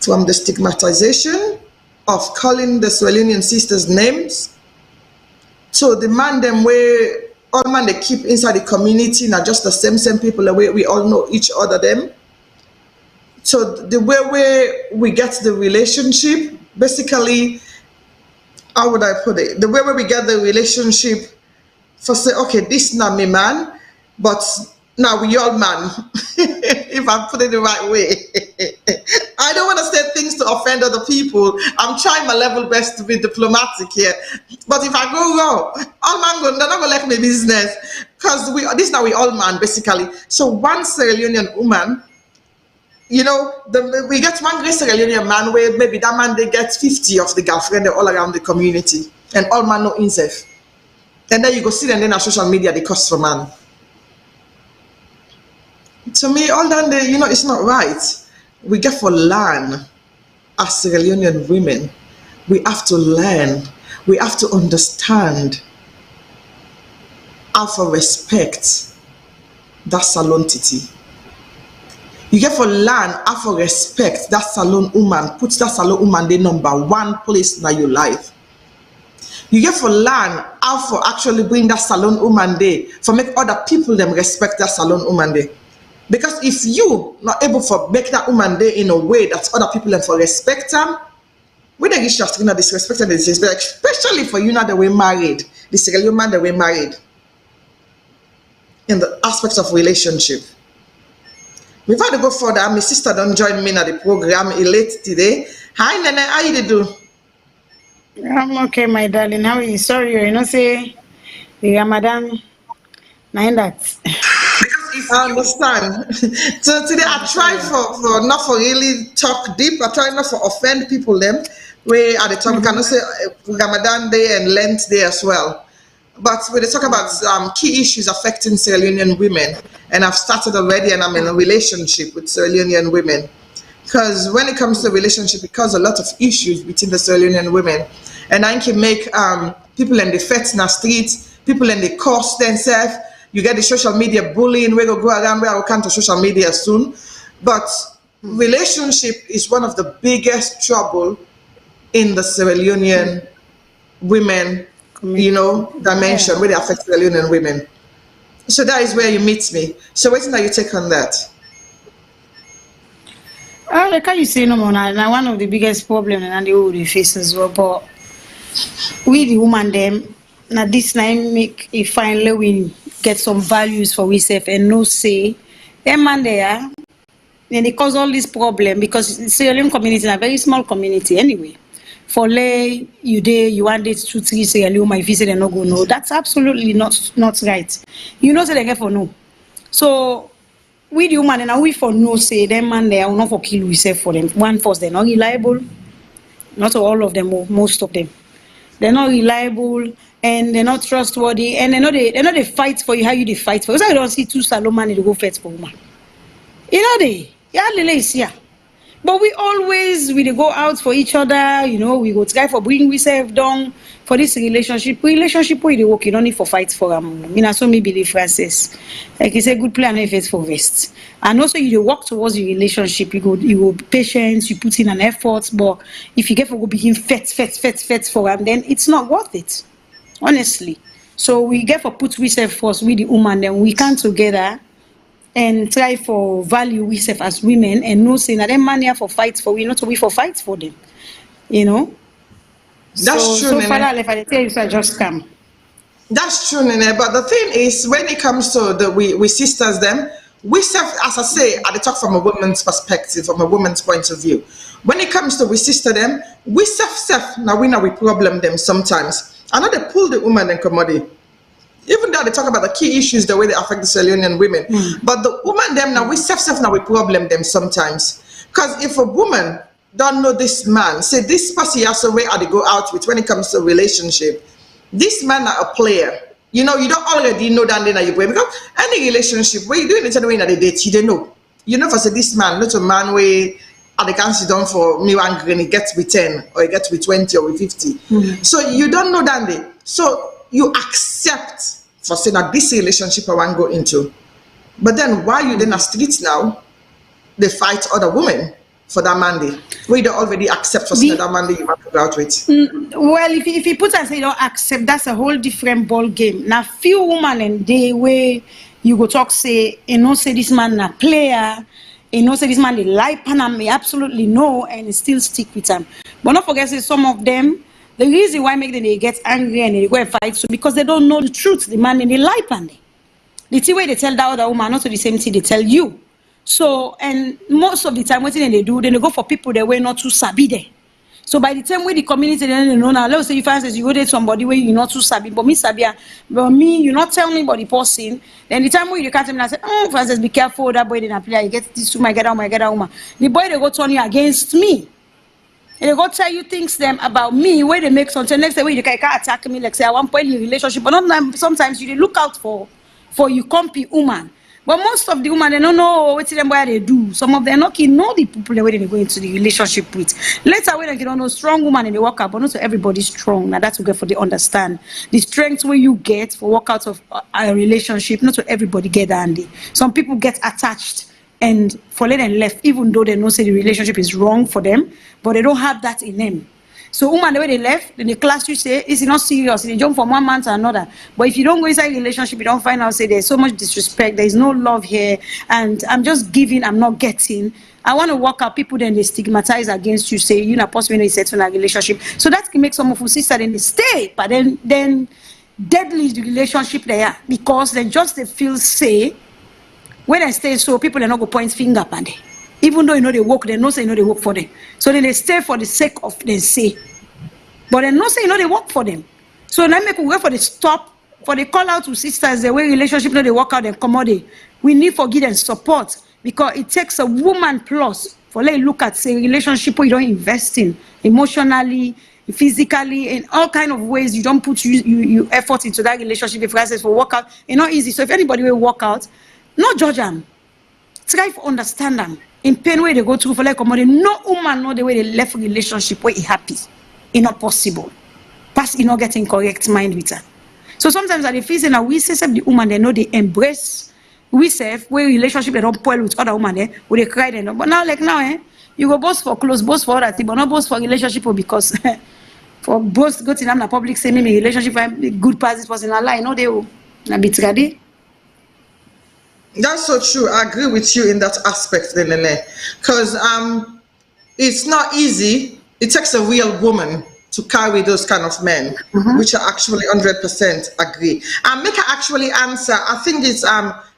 From the stigmatization of calling the Sierra Leonean sisters names, to the man them where all man they keep inside the community, not just the same people, the way we all know each other them. So the way we get the relationship, basically, how would I put it? The way we get the relationship for say, okay, this not me man, but now we all man. If I put it the right way. I don't want to say things to offend other people. I'm trying my level best to be diplomatic here. But if I go wrong, all man go, they're not gonna let me business. Because this now we all man basically. So one Sierra Leonean woman, you know, we get one great Sierra Leonean man where maybe that man they get 50 of the girlfriend all around the community. And all man know himself. And then you go see them then on social media they cost for man. To me, all that, you know, it's not right. We get for learn as Sierra Leonean women. We have to learn. We have to understand how to respect that Salone titi. You get for learn how to respect that Salone woman. Put that Salone woman the number one place in your life. You get for learn how to actually bring that Salone woman there for make other people them respect that Salone woman there. Because if you not able to make that woman there in a way that other people them for respect them, when they reach just disrespect and disrespect, especially for you now that we're married, the Sierra Leone man that we're married, in the aspects of relationship. Before I go further, my sister don't join me at the program late today. Hi Nene, how you do? I'm okay, my darling. How are you? Sorry, you know, say the Ramadan. Nine that. I understand. So today I try for not for really talk deep. I try not for offend people them. Where at the time we cannot say Ramadan day and Lent day as well. But when they talk about key issues affecting Sierra Leonean women, and I've started already, and I'm in a relationship with Sierra Leonean women. Because when it comes to relationship, it causes a lot of issues between the Sierra Leonean women, and I can make people in the fete in the streets, people in the course themselves. You get the social media bullying. We're going to go around where I will come to social media soon. But relationship is one of the biggest trouble in the Sierra Leonean women, you know, dimension, where they affect Sierra Leonean women. So that is where you meet me. So what's that you take on that? Can you say no more? Now one of the biggest problems and the whole they face as well. But we the woman them now this time make it finally we get some values for ourselves and no say them man there and it cause all this problem because Sierra Leone community is a very small community anyway. For lay you day you want it 2-3 Sierra Leone my visit and not go no. That's absolutely not right. You know say they get for no. So we the woman and we for no say them man there will not for kill ourselves for them. One force they're not reliable. Not all of them, most of them. They're not reliable and they're not trustworthy and they know they fight for you how you they fight for. Because I don't see two Salone man to go fight for woman. You know they lele is here. But we dey go out for each other, you know, we go try for bring ourselves down for this relationship. Relationship where they work, you don't need for fight for them. You know, so me believe Francis. Like it's a good plan if it's for vest. And also you work towards your relationship, you go patience, you put in an effort, but if you get for go begin fet for them, then it's not worth it. Honestly. So we get for put ourselves first with the woman, then we come together and try for value ourselves as women and no saying that them man here for fight for we not to be for fight for them. You know? That's true, So Nene. far if I tell you so I just come. That's true, Nene. But the thing is, when it comes to the we sisters, them, we self, as I say, I talk from a woman's perspective, from a woman's point of view. When it comes to we sister them, we self now we problem them sometimes. I know they pull the woman and commodity. Even though they talk about the key issues, the way they affect the Sierra Leonean women. But the woman them now, we self now we problem them sometimes. Because if a woman don't know this man, say this person has a way how they go out with when it comes to a relationship, this man are a player. You know, you don't already know that then you play. Because any relationship, where you doing it anyway in the date, you don't know. You know, for say this man, not a man where they can sit down for me one green, he gets with 10 or he gets with 20 or with 50. So you don't know that day. So you accept for saying that this relationship I want to go into. But then why you then a streets now, they fight other women for that mandate. We don't already accept for saying that mandate you want to go out with. Well, if you put and say you don't accept, that's a whole different ball game. Now few women and they way you go talk say, you know, say this man a player, you know, say this man they lie pan me absolutely no, and still stick with him. But not forget say some of them, the reason why make them they get angry and they go and fight so because they don't know the truth. The man and they lie pan they. The thing way they tell that other woman, not the same thing they tell you. So, and most of the time, what they do, then they go for people that were not too sabi there. So by the time where the community then know now, let's say if you go date somebody where you're not too sabi, but me sabia, but me, you not tell me about the person. Then the time where you can't tell me, I say, Francis, be careful, that boy didn't apply. You get this woman, get that woman. The boy they go turn you against me. And they go tell you things them about me where they make something. Next day where you can't attack me, like say at one point in the relationship, but not sometimes you look out for you compy woman. But most of the women, they don't know what them where they do. Some of them not know the people where they go into the relationship with. Later, when they don't know strong woman and they walk out, but not so everybody's strong. Now that's good for they understand. The strength where you get for walk out of a relationship, not so everybody get handy. Some people get attached and fall and left, even though they know say the relationship is wrong for them, but they don't have that in them. So woman, the way they left, then the class you say, it's not serious. They jump from one man to another. But if you don't go inside a relationship, you don't find out, say there's so much disrespect, there is no love here, and I'm just giving, I'm not getting. I want to work out people, then they stigmatize against you, say, you're not possible to settle in a relationship. So that can make some of you sister, then they stay, but then deadly is the relationship there, because they just they feel say, when I stay so, people are not going to point finger at them. Even though you know they work, they know say you know they work for them. So then they stay for the sake of them say. But they know say you know they work for them. So now make we wait for the stop, for the call out to sisters, the way relationship know they work out and come out. We need for give and support because it takes a woman plus for let look at say relationship where you don't invest in emotionally, physically, in all kind of ways. You don't put you effort into that relationship. If I say for work out, it's not easy. So if anybody will work out, not judge them. Try to understand them. In pain where they go through for like commodity, no woman know the way they left relationship where it happy. It's not possible. Past not getting correct mind with her. So sometimes at the face now we say the woman they know they embrace we say where relationship they don't spoil with other woman there, where they cry them. But now like now you go both for close, both for other thing, but not both for relationship because for both go to them in public say me relationship good past this person a lie, no they will na be ready. That's so true. I agree with you in that aspect, Nene. Because it's not easy. It takes a real woman to carry those kind of men, which I actually 100% agree. Make her actually answer. I think it's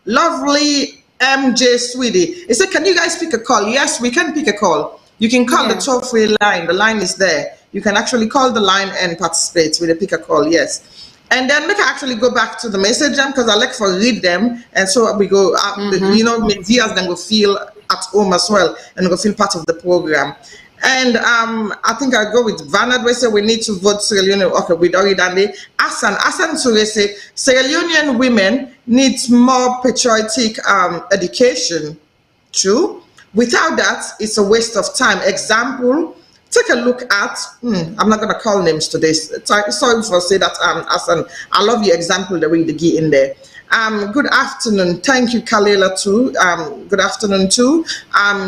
lovely MJ Sweetie. It said, can you guys pick a call? Yes, we can pick a call. You can call the toll-free line. The line is there. You can actually call the line and participate with a pick a call. Yes. And then make her actually go back to the message them because I like for read them, and so we go. You know, medias then will feel at home as well, and will feel part of the program. And I think I go with Vanad. We say we need to vote Sierra Leone. Okay, with Oridande. Asan Sure say Sierra Leonean women need more patriotic education. True. Without that, it's a waste of time. Example. Take a look at, I'm not going to call names today. Sorry for say that, Asan. I love your example, the way you get in there. Good afternoon. Thank you, Kalela, too. Good afternoon, too.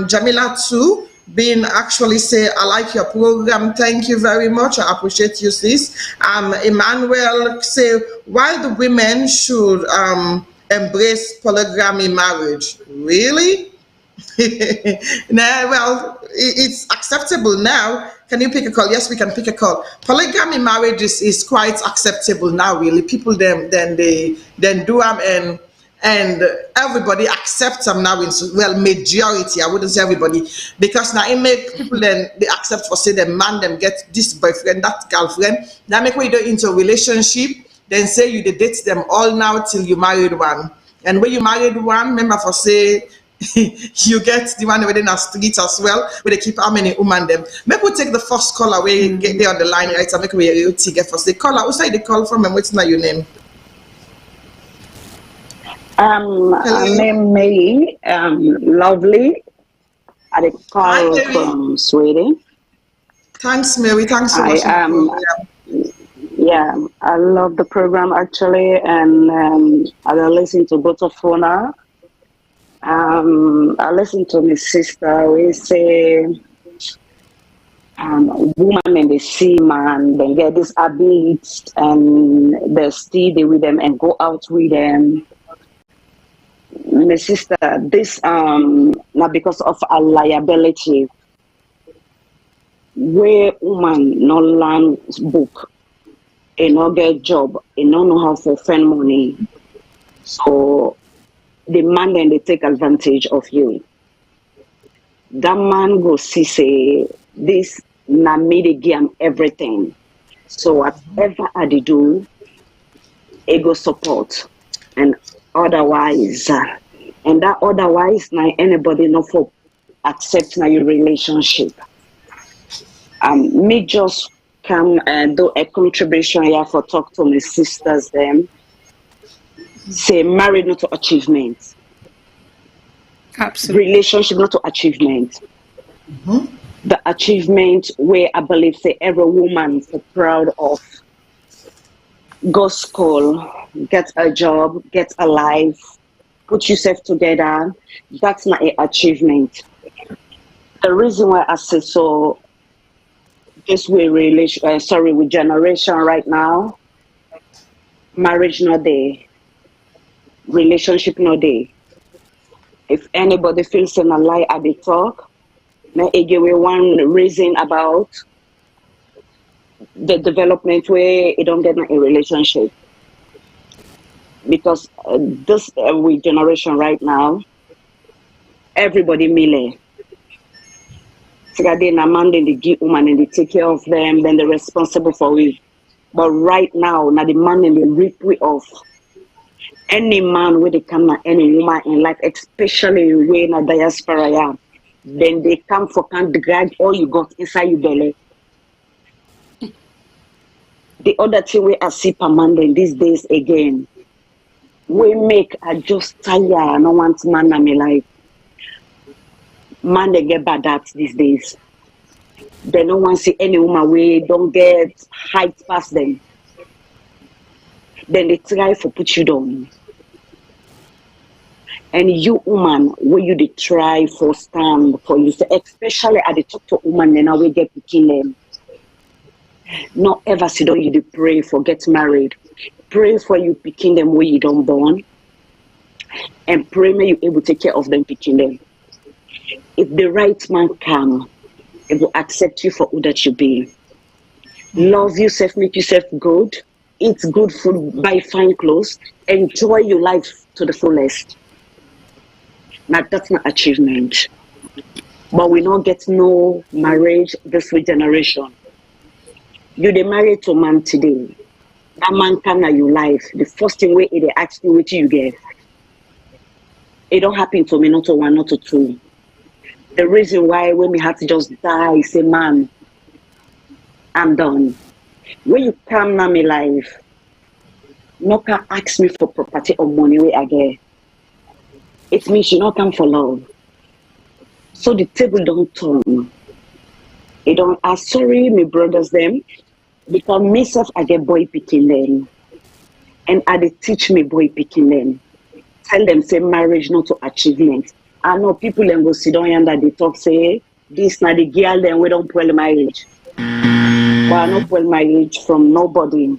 Jamila, too, being actually say, I like your program. Thank you very much. I appreciate you, sis. Emmanuel say, why the women should embrace polygamy marriage? Really? Nah, well, it's acceptable now. Can you pick a call? Yes, we can pick a call. Polygamy marriage is quite acceptable now, really. People then do them and everybody accepts them now. Well, majority, I wouldn't say everybody, because now it make people then they accept for say the man them get this boyfriend, that girlfriend. Now make when you go into a relationship, then say you dey date them all now till you married one. And when you married one, remember for say you get the one within our street as well, where they keep how many women them. Maybe we take the first caller where you get there on the line, right? And make we real get first. The caller, who say the call from and what's not your name? I name May, lovely. I call Hi, from Sweden. Thanks, Mary. Thanks so much. Yeah, I love the program actually, and I listen to both of you now. I listen to my sister. We say, woman and they see man, they get this habits, and they stay with them and go out with them. My sister, this not because of a liability. Where woman no learn book, and no get job, and no know how to spend money, so the man then they take advantage of you. That man go see say this na me dey give am everything. So whatever I dey do, it go support, and otherwise, and that otherwise na anybody no for accept na your relationship. Me just come and do a contribution here for talk to my sisters them. Say married not to achievement. Absolutely. Relationship not to achievement. The achievement where I believe say every woman is proud of. Go school, get a job, get a life, put yourself together. That's not an achievement. The reason why I say so, this way with generation right now, marriage not there, relationship not there. If anybody feels in a lie at the talk, now I give one reason about the development where you don't get in a relationship. Because this with generation right now, everybody melee. They a man, then they give woman and they take care of them, then they're responsible for it. But right now, the man and they rip we off. Any man where they come at any woman in life, especially when a diaspora, yeah, then they come for can't drag all you got inside your belly. The other thing we are see per man then these days again, we make a just tire, no want man in my life. Man, they get bad at these days. They don't want to see any woman we don't get height past them. Then they try to put you down. And you woman, where you they try for stand for you, so especially at the talk to woman, then we get picking them. Not ever sit down you they pray for get married. Pray for you picking them where you don't born. And pray may you able to take care of them picking them. If the right man come, it will accept you for who that you be. Love yourself, make yourself good, eat good food, buy fine clothes, enjoy your life to the fullest. Now that's not achievement. But we don't get no marriage this way generation. You they married to a man today. That man come at your life. The first thing where they ask you what you get. It don't happen to me, not to one, not to two. The reason why when we had to just die, say, man, I'm done. When you come now my life, no can ask me for property or money where I get. It means you not come for love. So the table don't turn. It don't ask, sorry, my brothers them, because myself I get boy picking them. And I they teach me boy picking them. Tell them say marriage not to achievement. I know people then go sit down and they talk say this now the girl then we don't pull marriage. But I don't pull marriage from nobody.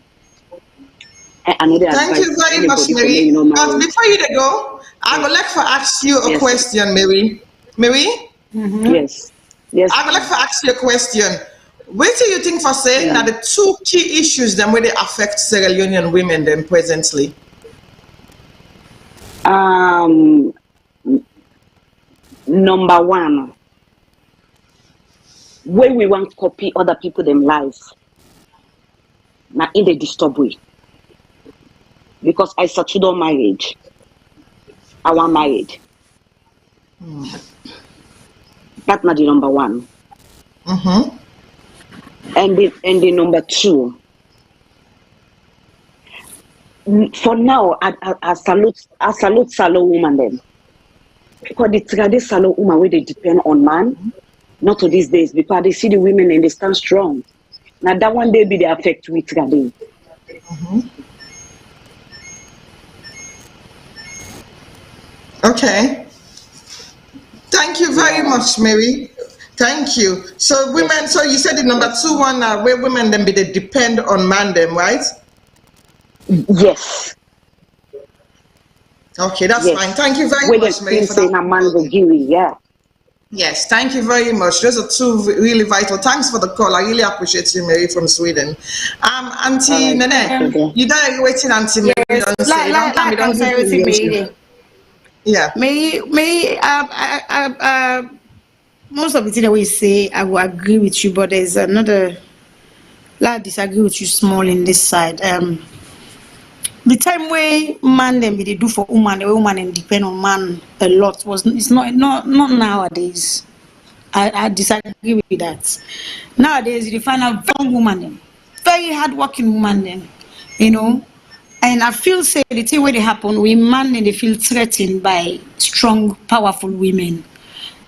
Thank you very much, Mary. Before you go, I would like to ask you a question, Mary. Mary? Yes. Yes. I would like to ask you a question. What do you think for saying that the two key issues then where they affect Sierra Leonean women then presently? Number one, when we want to copy other people them lives, now in the disturb way. because I settled on marriage. I want married. That's not the number one. And the number two. For now, I salute Salone woman then. Because the traditional Salone woman where they depend on man, not to these days, because they see the women and they stand strong. Now that one day be the effect with trading. Okay. Thank you very much, Mary. Thank you. So women, so you said the number two one where women then be they depend on man them, right? Yes. Okay, that's fine. Thank you very When much, Mary, for that. a man will give you, yeah. Yes, thank you very much. Those are two really vital. Thanks for the call. I really appreciate you, Mary from Sweden. Auntie Nene, you don't waiting, Auntie Mary. Yes, Don't say. Don't come, don't give me Mary. Yeah. Most of the things that we say, I will agree with you, but there's another. I disagree with you small in this side. The time where man them they do for woman, the way woman and depend on man a lot it's not nowadays. I disagree with that. Nowadays you find a very woman them, very hardworking woman them, you know. And I feel say the thing where they happen, we man and they feel threatened by strong, powerful women.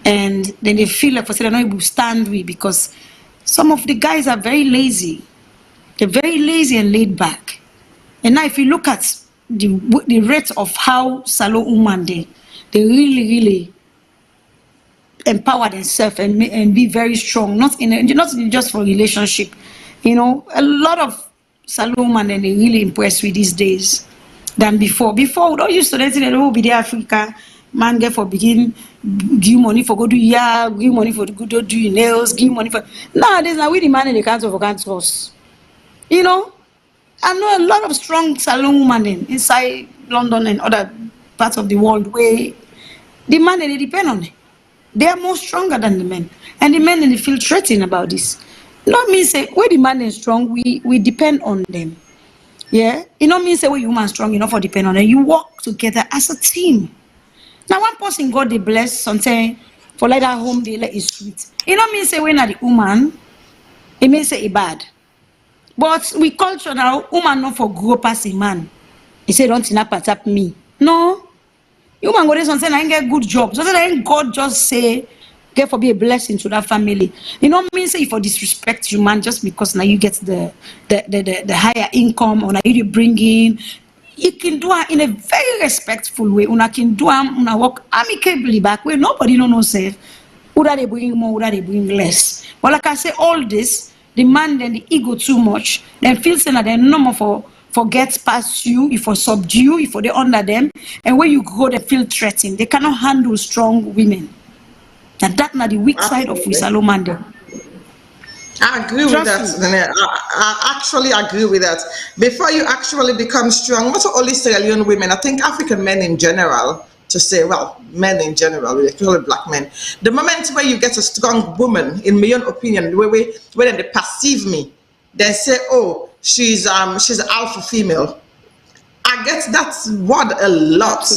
And then they feel like for say they're not able to stand with because some of the guys are very lazy. They're very lazy and laid back. And now if you look at the rate of how Salone women they really empower themselves and be very strong, not just for relationship. You know, a lot of Salone women they really impressed with these days than before. Before we don't used to let it all be the Africa man get for begin give money for go do give money for go do your nails, give money for nowadays now we the man in the country for country us. You know, I know a lot of strong Salone women inside London and other parts of the world where the man they depend on it. They are more stronger than the men. And the men they feel threatened about this. Not mean say where the man is strong, we depend on them. Yeah? It not mean say where you woman strong enough for depend on them. You work together as a team. Now one person God they bless something for like that home they let it sweet. It not mean say when are the woman, it means say it bad. But we culture now, woman not for grow past a man. He say don't tap me. No. You man go there something I get good job. So then God just say get for be a blessing to that family. You know mean say for disrespect you man just because now you get the higher income or now you bring in. You can do it in a very respectful way. Una can do it, una work amicably back where nobody no say whether they bring more, whether they bring less. But like I say, all this, the man then the ego too much, then feels that they're no more for get past you, if for subdue, if for they under them, and when you go, they feel threatened. They cannot handle strong women. And that's not the weak side of Salone. I agree with that. Nene. I actually agree with that. Before you actually become strong, not only Sierra Leone women, I think African men in general, to say, well, men in general, especially black men, the moment where you get a strong woman, in my own opinion, when they perceive me, they say, oh, she's an alpha female. I get that word a lot.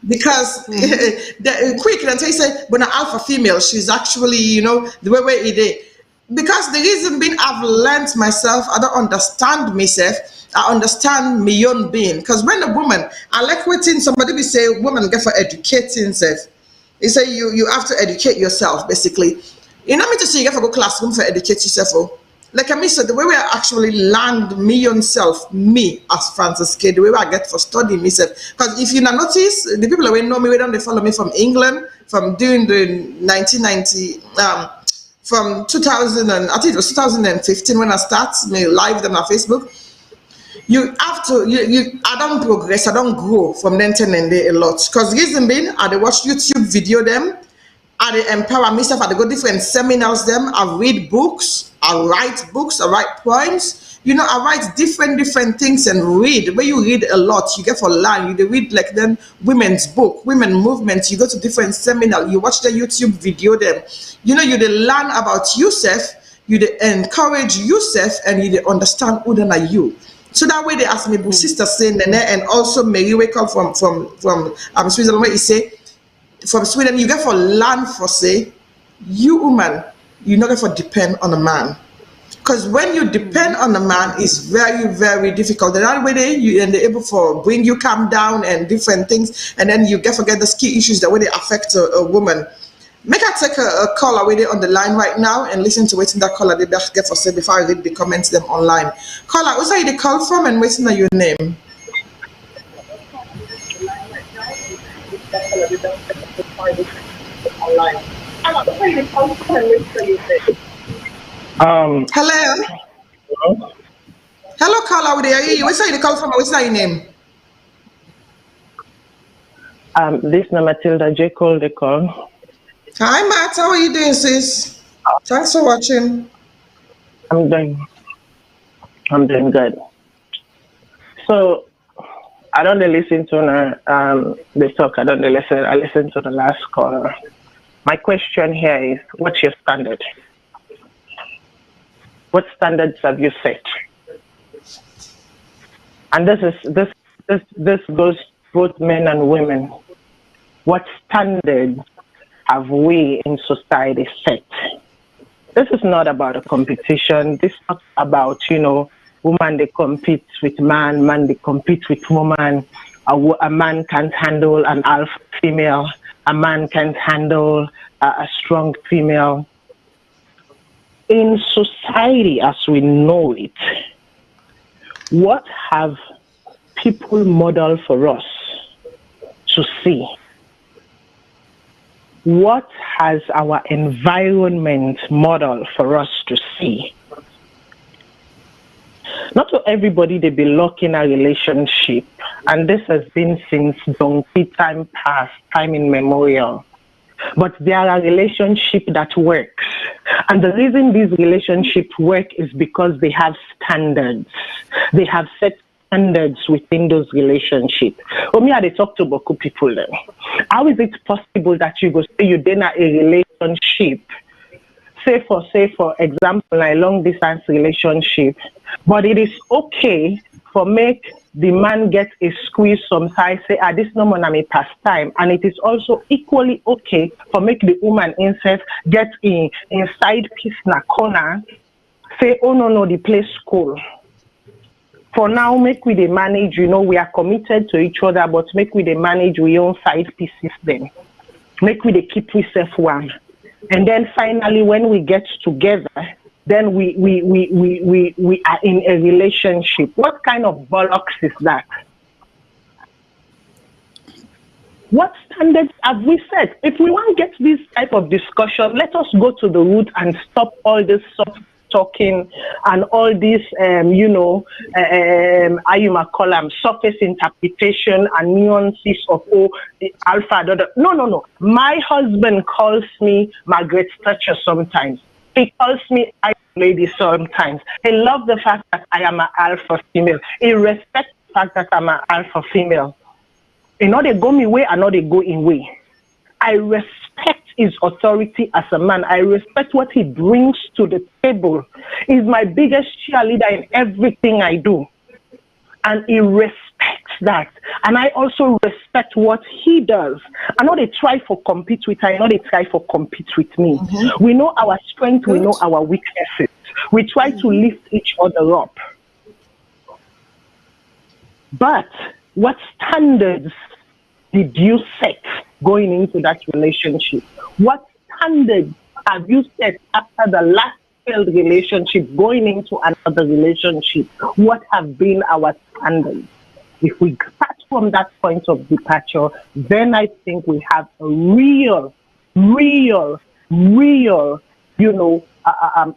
Because quickly until you say, when an alpha female, she's actually, you know, the way it is. Because the reason being I've learned myself, I don't understand myself, I understand my own being. Because when a woman, I like waiting, somebody will say, woman get for educating self. They say you have to educate yourself, basically. You know me to say you get for go classroom for educate yourself. Oh. Like I said, the way we actually land me own self, me as Francis K, the way I get for studying myself. Because if you notice, the people that know me, they follow me from England, from doing the 1990, from 2000 and I think it was 2015 when I started me live on our Facebook. You have to I don't progress, I don't grow from then to then a lot. Because reason being, I watch YouTube video them, I empower myself, I go different seminars them, I read books, I write poems. You know, I write different things and read. When you read a lot, you get for learn. You read like then women's book, women movements. You go to different seminars. You watch the YouTube video them. You know, you learn about yourself. You encourage yourself, and you understand who then are you. So that way they ask me, sister saying, and also Mary wake up from Switzerland, where he say, from Sweden, you get for land for say, you woman, you not get for depend on a man. Because when you depend on a man, it's very, very difficult. The other way they're able to bring you calm down and different things, and then you forget the key issues that way they affect a woman. Make I take a call away there on the line right now and listen to waiting that caller they get for say before I read the comments them online. Caller, who's are you the call from and waiting your name? Hello. Hello, caller. Where are you? Where's the call from? What's your name? This is Matilda J. Cole, the call. Hi, Matt. How are you doing, sis? Thanks for watching. I'm doing good. So, I don't listen to the talk. I listen to the last caller. My question here is, what's your standard? What standards have you set? And this goes both men and women. What standards have we in society set? This is not about a competition. This is not about, woman they compete with man they compete with woman. A man can't handle an alpha female. A man can't handle a strong female. In society as we know it, what have people modeled for us to see? What has our environment modeled for us to see? Not to everybody they be locked in a relationship, and this has been since donkey time past, time immemorial. But there are relationships that works. And the reason these relationships work is because they have standards. They have set standards within those relationships. For me, I talk to Boku people then. How is it possible that you go say you're in a relationship, say for example, a long distance relationship, but it is okay for make the man get a squeeze sometimes, say, this no man may pastime, and it is also equally okay for make the woman inside get inside piece na corner, say, oh no, the place cool. For now, make we they manage, we are committed to each other, but make we they manage we own side pieces then. Make we they keep we self one. And then finally, when we get together, then we are in a relationship. What kind of bollocks is that? What standards have we set? If we want to get this type of discussion, let us go to the root and stop all this soft talking and all this, surface interpretation and nuances of alpha. No. My husband calls me Margaret Thatcher sometimes. He calls me I lady sometimes. He loves the fact that I am an alpha female. He respects the fact that I'm an alpha female. You know, they go me way and not they go in way. I respect his authority as a man. I respect what he brings to the table. He's my biggest cheerleader in everything I do. And he respects that. And I also respect what he does. I know they try for compete with her. I know they try for compete with me. Mm-hmm. We know our strength. We know our weaknesses. We try to lift each other up. But what standards did you set going into that relationship? What standards have you set after the last failed relationship going into another relationship? What have been our standards? If we start from that point of departure, then I think we have a real,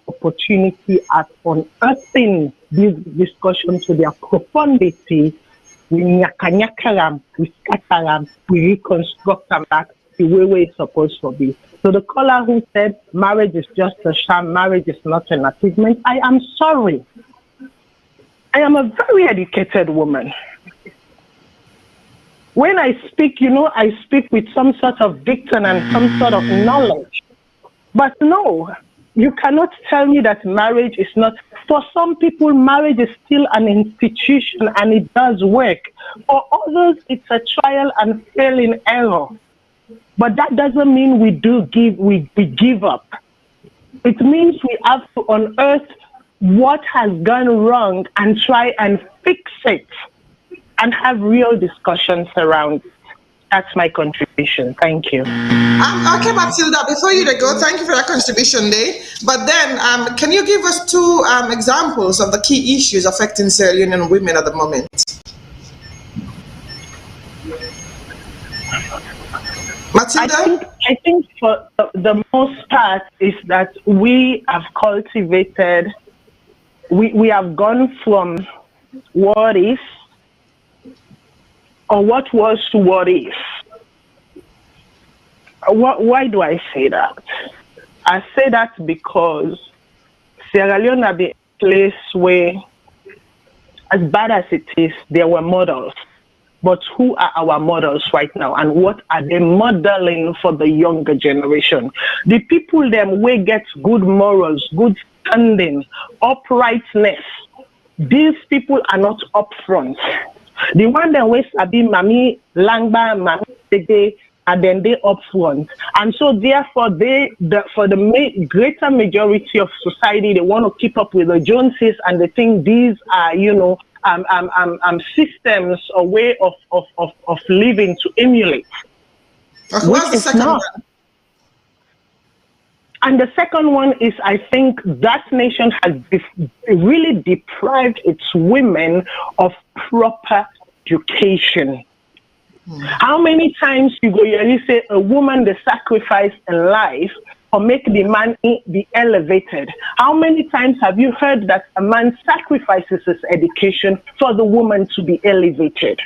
opportunity at unearthing this discussion to their profundity. We nyaka them, we scatter them, we reconstruct them back the way it's supposed to be. So the caller who said marriage is just a sham, marriage is not an achievement, I am sorry. I am a very educated woman. When I speak, I speak with some sort of diction and some sort of knowledge. But no, You cannot tell me that marriage is not. For some people, marriage is still an institution and it does work. For others, it's a trial and failing error. But that doesn't mean we give up. It means we have to unearth what has gone wrong and try and fix it and have real discussions around it. That's my contribution. Thank you. Okay, Matilda, before you go, thank you for that contribution, Day. But then, can you give us two examples of the key issues affecting Sierra Leonean women at the moment? Matilda? I think for the most part is that we have cultivated, we have gone from what is or what was to what is. Why do I say that? I say that because Sierra Leone have been a place where, as bad as it is, there were models. But who are our models right now, and what are they modeling for the younger generation? The people them way get good morals, good standing, uprightness. These people are not upfront. The one that ways abi mami langba, mami tege, and then they upfront. And so therefore for the greater majority of society, they want to keep up with the Joneses, and they think these are, systems or way of living to emulate. What's the second one? And the second one is, I think that nation has really deprived its women of proper education. How many times you go here, you say a woman the sacrifice in life or make the man be elevated? How many times have you heard that a man sacrifices his education for the woman to be elevated?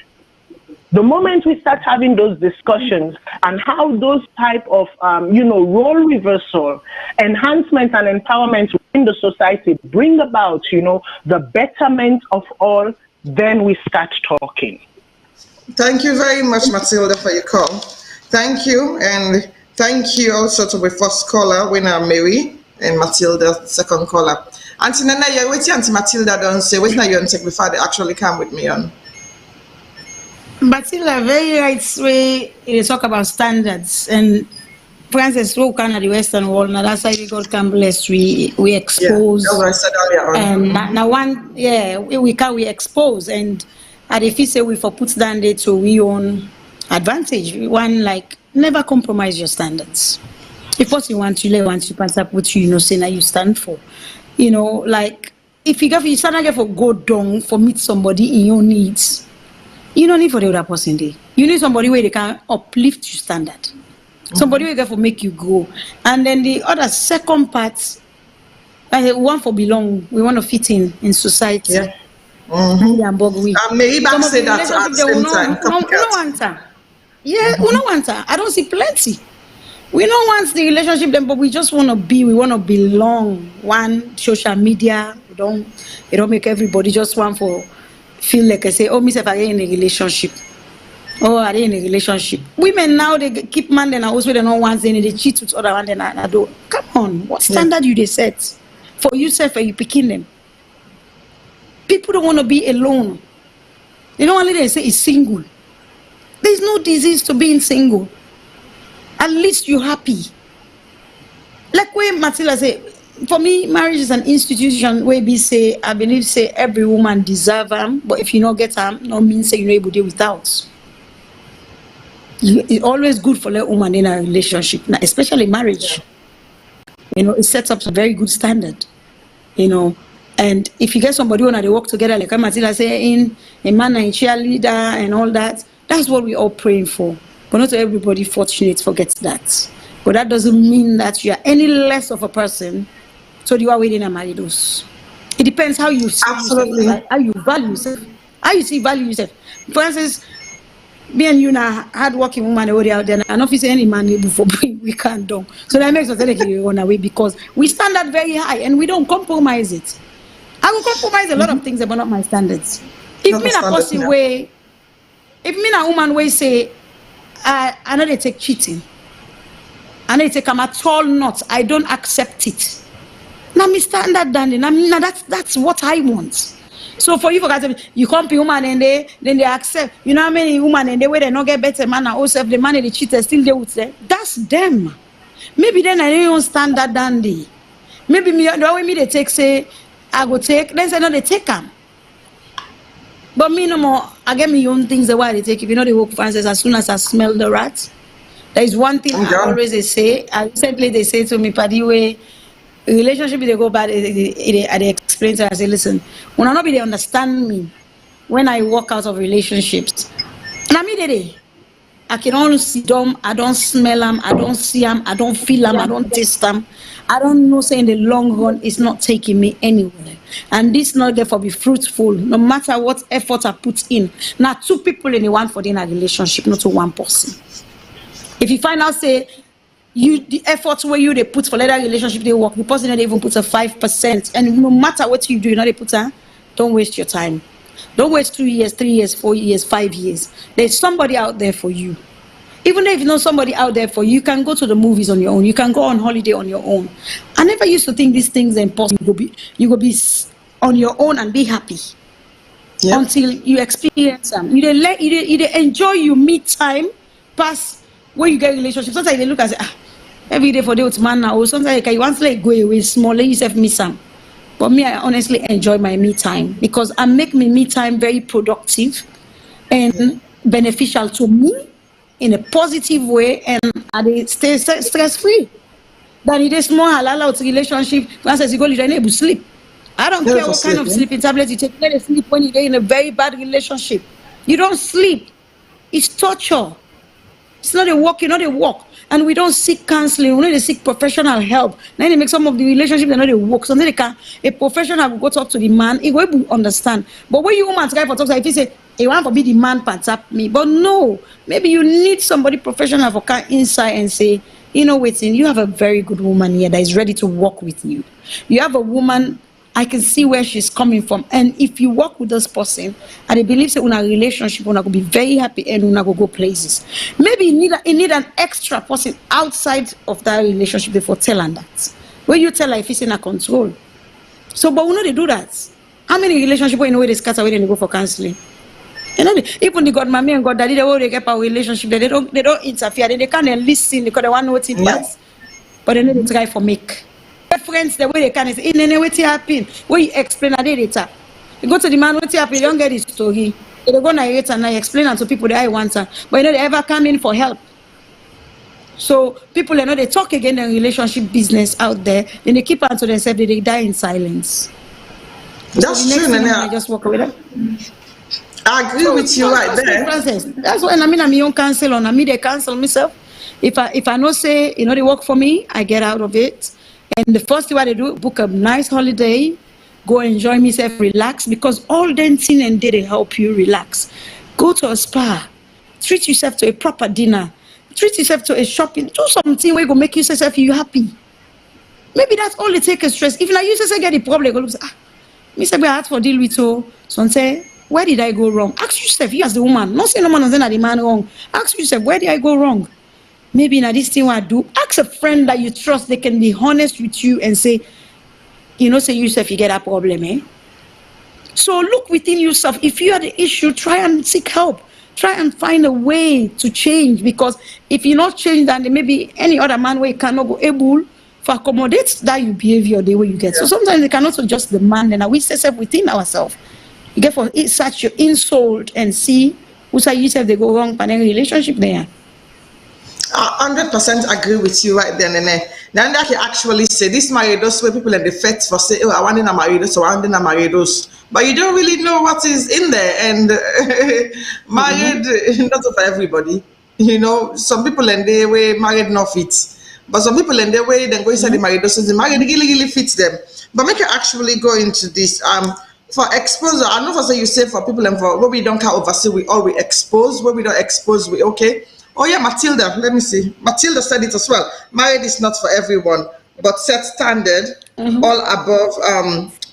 The moment we start having those discussions and how those type of, role reversal, enhancement and empowerment within the society bring about, the betterment of all, then we start talking. Thank you very much, Matilda, for your call. Thank you, and thank you also to the first caller, Winner Mary, and Matilda, second caller. Auntie Nana, you're waiting Auntie Matilda don't say, wait now you're take before they actually come with me on. Matilda, very right way you talk about standards, and Francis spoke on the Western world. Now that's why we got blessed. We expose. Yeah, I said earlier on. And now one, we expose, and if you say we for put down there to we own advantage. One like never compromise your standards. If what you want to pass up what you say now you stand for. Like if you stand for go down for meet somebody in your needs. You don't need for the other person there. You need somebody where they can uplift your standard. Somebody where they can make you grow. And then the other second part, we want for belong. We want to fit in society. Yeah. Maybe back say that at the same time. We don't want her. I don't see plenty. We don't want the relationship then, but we just want to be. We want to belong. One social media. We don't make everybody just want for. Feel like I say, oh, myself, are in a relationship? Oh, are they in a relationship? Women now, they keep man, then also they don't want they cheat with other one, then I do. Come on, what standard you they set for yourself and you picking them? People don't want to be alone. You know, only they say is single. There's no disease to being single. At least you're happy. Like when Matilda say, for me, marriage is an institution where we say, I believe, say every woman deserve them, but if you not get them, no means say you're able to do without. It's always good for a woman in a relationship, especially marriage. It sets up a very good standard. And if you get somebody when they work together, like Matilda say, in a man and cheerleader and all that, that's what we're all praying for. But not everybody fortunate forgets that. But that doesn't mean that you are any less of a person. So you are waiting and marry those. It depends how you see absolutely yourself, how you value yourself, how you see value yourself. For instance, me and you now hard-working woman already out there, and not say any man before we can't do. So that makes us take it on away because we stand that very high and we don't compromise it. I will compromise a lot of things, but not my standards. If me a person way, if me a woman way say, I know they take cheating. I know they take I'm at all not. I don't accept it. Now me standard than now that's what I want. So for you for guys, you come to woman and then they accept. You know how many women and they where they not get better man and also if the man and the cheater still they would say that's them. Maybe then I don't even stand that dandy. Maybe me the way me they take say I go take, then say no they take them. But me no more, I get me own things the way they take. If you know the work Francis, as soon as I smell the rat, there is one thing I always they say. Recently they say to me, Paddy way relationship they go bad, they explain to her, I say, listen, when I not be they understand me when I walk out of relationships. And I mean they I can only see them, I don't smell them, I don't see them, I don't feel them, I don't taste them. I don't know, say in the long run, it's not taking me anywhere. And this not therefore be fruitful, no matter what effort I put in. Now, two people in the one for in a relationship, not to one person. If you find out, say, the efforts where you they put for that relationship, they work, the person they even put a 5%. And no matter what you do, you know they put a, don't waste your time. Don't waste 2 years, 3 years, 4 years, 5 years. There's somebody out there for you. Even if you know somebody out there for you, you can go to the movies on your own. You can go on holiday on your own. I never used to think these things are impossible. You go be on your own and be happy until you experience them. You they enjoy your me time past where you get relationships. Sometimes they look and say, every day for day with man now. Or sometimes you want to let go away small, let yourself miss some. But me, I honestly enjoy my me time because I make my me time very productive and beneficial to me in a positive way, and I stay stress free. Then it is more halal out relationship. Once you go, you're able to sleep. I don't care what kind of sleeping tablet you take. Let it sleep when you're in a very bad relationship. You don't sleep. It's torture. It's not a walk. You're not a walk. And we don't seek counseling. We don't seek professional help. Then they make some of the relationships they're not a work. So they can a professional will go talk to the man. He will understand. But when you woman try for talk, if you say he want to be the man pants up me, but no, maybe you need somebody professional for come inside and say, you know, waiting. You have a very good woman here that is ready to work with you. You have a woman. I can see where she's coming from, and if you work with this person, and I believe that in a relationship, you're going to be very happy and you're going to go places. Maybe you need an extra person outside of that relationship before telling that. When you tell her if it's in a control. So, but we know they do that. How many relationships you know where they scatter away and they go for counseling? You know, even the God mommy and God daddy, they will they get our relationship. They don't interfere. They can't listen because they want to know what it is. But then they try for make. Friends the way they can is in any way to happen. When you explain a data, you go to the man what happen, you don't get his story. They go narrate and I explain it to people that I want to, but you know they ever come in for help. So people you know they talk again in relationship business out there, then they keep on to themselves, they die in silence. That's so true, I just walk away. I agree with you right there. That's why I mean I'm your counsel on. I mean they counsel myself. If I know say you know they work for me, I get out of it. And the first thing what I do, book a nice holiday, go enjoy myself, relax, because all dancing and they help you relax. Go to a spa, treat yourself to a proper dinner, treat yourself to a shopping, do something where you go make yourself you happy. Maybe that's all it takes stress. If like you say get the problem, go look say, me say I had for deal with so say, where did I go wrong? Ask yourself, you as the woman, not say no man and then the man wrong. Ask yourself, where did I go wrong? Maybe now this thing what I do, ask a friend that you trust, they can be honest with you and say, you know, say yourself you get a problem, eh? So look within yourself. If you are the issue, try and seek help. Try and find a way to change, because if you not change, then maybe any other man way cannot go able to accommodate that your behavior the way you get. So sometimes they cannot adjust the man, and we say within ourselves. You get for it such your insult and see who say yourself they go wrong for any relationship there. 100% agree with you right there, Nene. Then that you actually say this maridos where people in the fete for say, oh, I want in a maridos, I want in a maridos, but you don't really know what is in there. And married, not for everybody. You know, some people in the way married not fit, but some people in the way then go inside the maridos, the married really fits them. But make you actually go into this. For exposure, I know for say you say for people and for where we don't can oversee, we expose. Where we don't expose, we okay. Oh yeah, Matilda, let me see. Matilda said it as well. Marriage is not for everyone, but set standard all above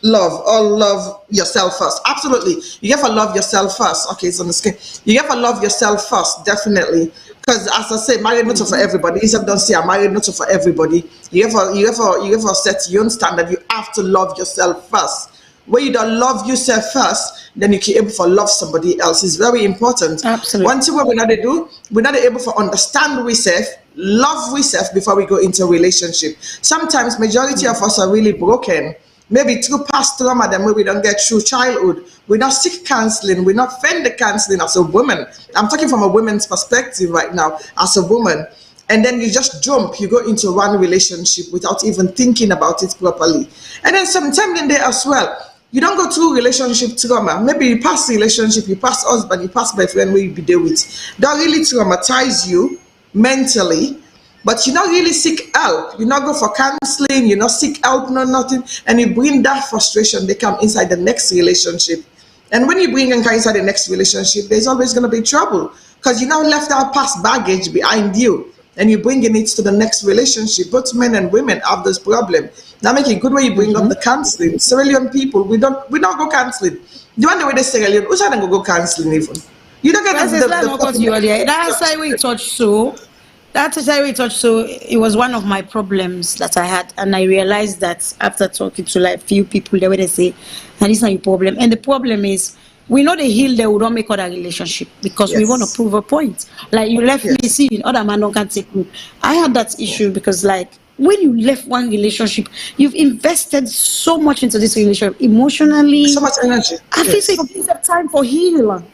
love. All love yourself first. Absolutely. You have to love yourself first. Okay, it's on the screen. You have to love yourself first, definitely. Because as I say, marriage not for everybody. If don't say I'm married not for everybody. You have to set your own standard. You have to love yourself first. When you don't love yourself first, then you can able to love somebody else. It's very important. Absolutely. One thing what we're not do, we're not able to understand ourselves, love ourselves before we go into a relationship. Sometimes majority of us are really broken. Maybe through past trauma, then we don't get through childhood. We're not seek counseling. We're not find the counseling as a woman. I'm talking from a woman's perspective right now, as a woman. And then you just jump, you go into one relationship without even thinking about it properly. And then sometimes in there as well, you don't go through relationship trauma. Maybe you pass relationship, you pass husband, you pass boyfriend where you be there with. That really traumatize you mentally, but you not really seek help. You not go for counseling, you not seek help, no nothing, and you bring that frustration, they come inside the next relationship. And when you bring them inside the next relationship, there's always going to be trouble because you now left our past baggage behind you and you're bringing it to the next relationship. Both men and women have this problem. Now make it good when you bring up the counseling. Sierra Leone people, we don't go counseling. The one way they Sierra Leone, who's not go counseling even? You don't get That's why we touch so. That's why we touch so. It was one of my problems that I had, and I realized that after talking to like few people, they would say, "And it's not your problem." And the problem is, we know the heal that we don't make other relationship because we want to prove a point. Like you left me, see, other man don't can take me. I had that issue because like when you left one relationship, you've invested so much into this relationship emotionally, so much energy. I feel like you have time for healing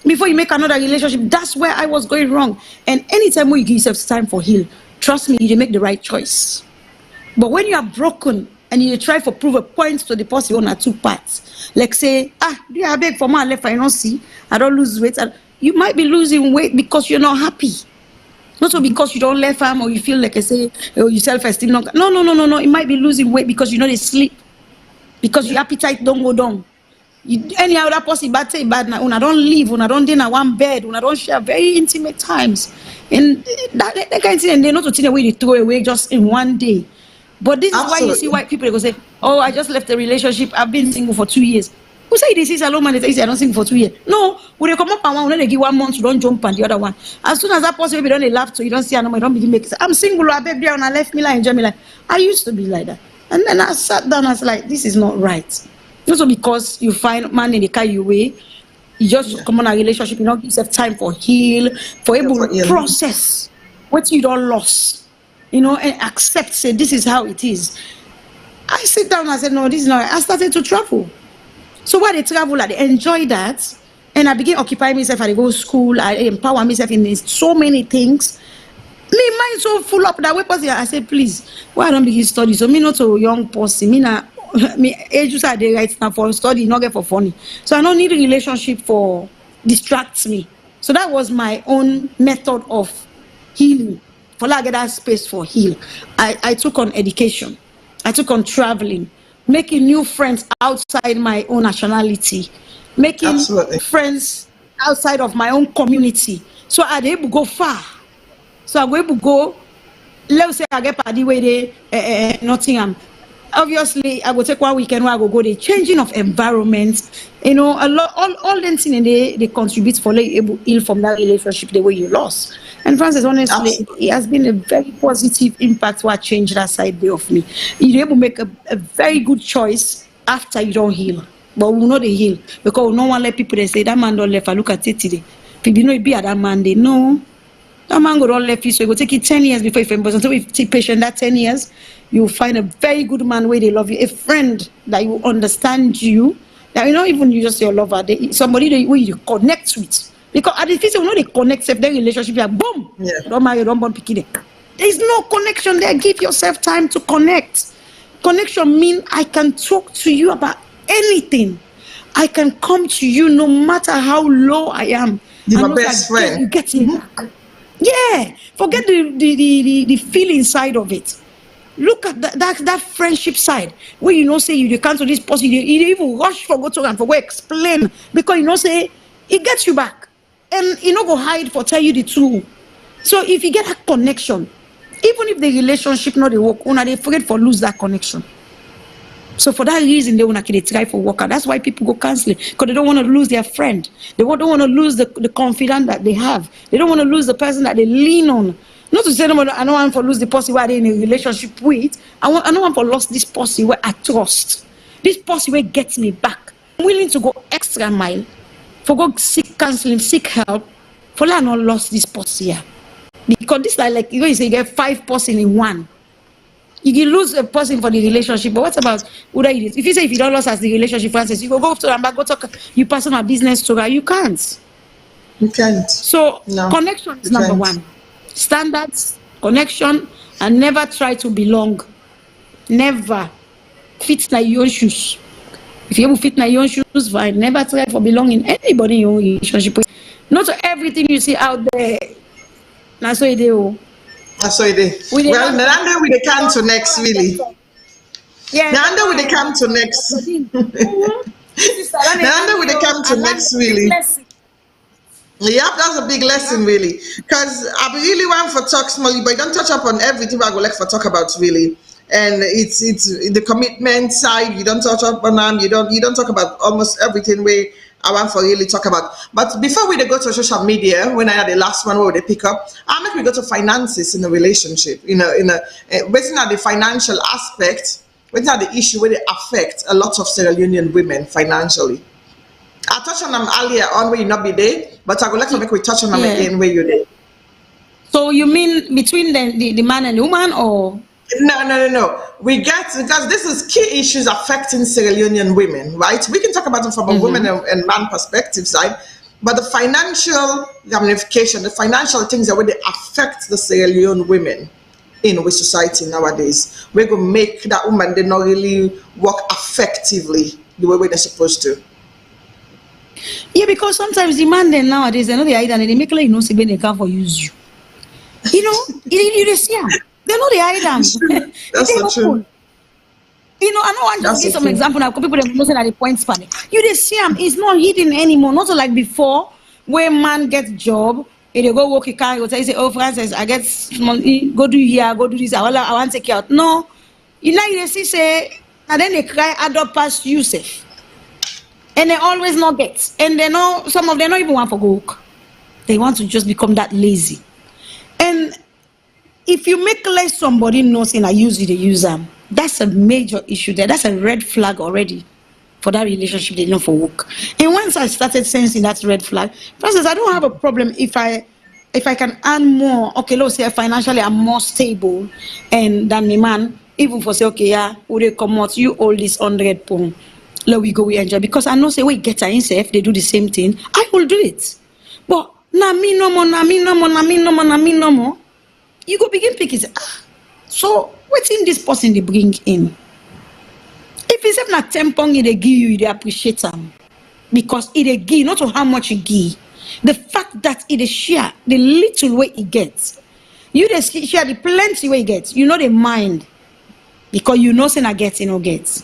before you make another relationship. That's where I was going wrong. And anytime when you give yourself time for heal, trust me, you make the right choice. But when you are broken and you try to prove a point to the person on two parts, like say, do you have beg for my left? I don't see, I don't lose weight. And you might be losing weight because you're not happy. Not so because you don't left him or you feel like I say, oh, your self-esteem. No. It might be losing weight because you know they sleep. Because your appetite don't go down. Any other person bad say bad now. Una don't live, una don't dinner one bed, una don't share very intimate times. And that kind of thing, and they're not to think away, they throw away just in one day. But this is why you see white people, they go say, oh, I just left a relationship, I've been single for 2 years. Who say this is Salone man, they say I don't single for 2 years. No, when they come up and one, they give 1 month, you don't jump on the other one. As soon as that person maybe don't laugh to you don't see no more, you don't begin make it. I'm single, I beg there and I left me like enjoy me like I used to be like that. And then I sat down, I was like, this is not right. Also because you find man in the car you way, you just come on a relationship, you don't give yourself time for heal, for able to process what you don't lost, and accept, say this is how it is. I sit down and I said, no, this is not right. I started to travel. So while they travel, I enjoy that. And I begin occupying myself, I go to school, I empower myself in so many things. Me mind so full up that way person. I said, please, why I don't begin study? So me not a young person, me age just dey right now for study, not get for funny. So I don't need a relationship for distracts me. So that was my own method of healing. For like get that space for heal. I took on education. I took on traveling, making new friends outside my own nationality, making friends outside of my own community. So I able to go far. So I go able to go. Let's say I get party where they Nottingham. Obviously, I will take 1 weekend where I go the changing of environment. A lot, all them things they contribute for like able to heal from that relationship the way you lost. And Francis, honestly, it has been a very positive impact what changed that side way of me. You're able to make a very good choice after you don't heal. But we know they heal because no one let people they say that man don't left. I look at it today. People know it be at that man they know. That man go don't left you, so it will take you 10 years before you find. But until we take patient that 10 years, you will find a very good man where they love you, a friend that will understand you. That even you just your lover, somebody where you connect with. Because at the physical, they connect if their relationship, like boom, don't marry, don't born picking. There is no connection there. Give yourself time to connect. Connection means I can talk to you about anything. I can come to you no matter how low I am. You're my best friend. You get me back. Yeah, forget the feeling side of it. Look at that friendship side where say you cancel this person, you even rush for go to and for go explain because say it gets you back and go hide for tell you the truth. So if you get that connection, even if the relationship not they work, they forget for lose that connection. So for that reason, they want to try for work out. That's why people go counseling because they don't want to lose their friend. They don't want to lose the confidence that they have. They don't want to lose the person that they lean on. Not to say no, I don't want to lose the person where I in a relationship with. I don't want to lose this person where I trust. This person where gets me back. I'm willing to go extra mile for go seek counseling, seek help. For I not lost this person here. Because this like you say you get 5 person in one. You can lose a person for the relationship, but what about other idiots? If you say if you don't lose as the relationship, Francis, you go up to them back, go talk you personal business to her. You can't. You can't. So connection is number one. Standards, connection, and never try to belong. Never fit na your own shoes. If you fit na your own shoes, fine. Never try for belonging anybody in your relationship with. Not everything you see out there. That's what they do. That's what it is. Well, Nanda with the come to next, really. Yeah. Nanda with the come to next. Nanda with the come to next, really. Yep, that's a big lesson, really. Because I really want for talk small, but you don't touch up on everything I would like for talk about, really. And it's the commitment side. You don't touch up on them. You don't talk about almost everything I want for really talk about. But before we go to social media, when I had the last one where they pick up, I make we go to finances in a relationship. Waiting at the financial aspect, waiting at the issue where they affect a lot of Sierra Leonean women financially. I touched on them earlier on where you not be there, but I would like to make we touch on them again where you're there. So you mean between the man and the woman, or? No. We get, because this is key issues affecting Sierra Leonean women, right? We can talk about them from a woman and man perspective side, but the financial ramification, the financial things that really affect the Sierra Leone women in our society nowadays, we're going to make that woman, they not really work effectively the way they're supposed to. Yeah, because sometimes the man then nowadays, they know the idea and they make like they can't for use you. You see them. They know the item. That's not true. I know I'm just give some example now. People are looking at the point span. You see them, it's not hidden anymore. Not like before, where man gets job, and they go work a car, they say, oh Francis, I get money, go do here, go do this, I want to take you out. No. You see say, and then they cry adopt past Yusuf. And they always not get. And they know some of them don't even want to go work. They want to just become that lazy. And if you make less somebody knows and I use you, they use them, that's a major issue there. That's a red flag already for that relationship they know for work. And once I started sensing that red flag, for instance, I don't have a problem if I can earn more. Okay, let's say financially I'm more stable and than the man, even for say, okay, yeah, would they come out, you all this 100 pounds. Let we go, we enjoy. Because I know say we get himself, they do the same thing. I will do it. But na me no more. You go begin picking. So what's in this person they bring in? If it's not 10 pounds they give you, they appreciate them. Because it give, not to how much you give. The fact that it is share the little way it gets. You just share the plenty way it gets. You know the mind. Because you know say I get, get.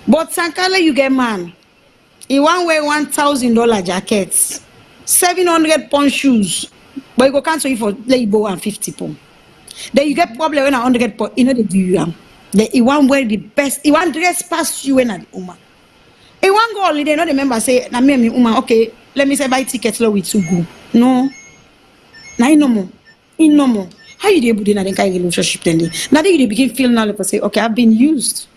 But Sankala, you get man. In one way, $1,000 jackets, 700 pound shoes, but you go cancel you for labor and 50 pound. Then you get problem when 100 pound, they do you. They want wear the best, he want dress past you when at woman. He want go holiday, not the member say, na me woman, okay, let me say buy tickets low with to go. No. Now no more. No more. How you able to do that kind of relationship then? Now they begin feeling now like say, okay, I've been used.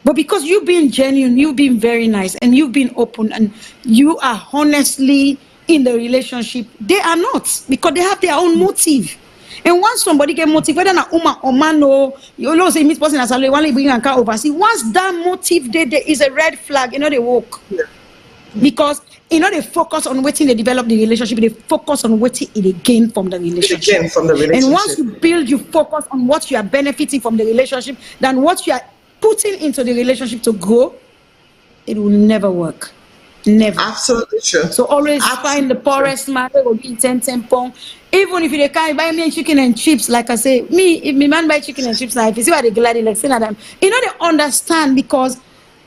But because you've been genuine, you've been very nice, and you've been open, and you are honestly in the relationship, they are not, because they have their own motive. And once somebody get motive, whether a woman or man, or you know, say, Miss Person as I want to bring a car overseas, once that motive there is a red flag, they walk. Yeah. Because they focus on what they develop the relationship, they focus on what they gain from the relationship. And once you build, you focus on what you are benefiting from the relationship than what you are putting into the relationship to grow, it will never work. Never. Absolutely true. So always find the poorest man that will be 10 pounds. Even if they can't buy me chicken and chips, like I say, if my man buy chicken and chips, now if you see what they gladly like saying them, they understand, because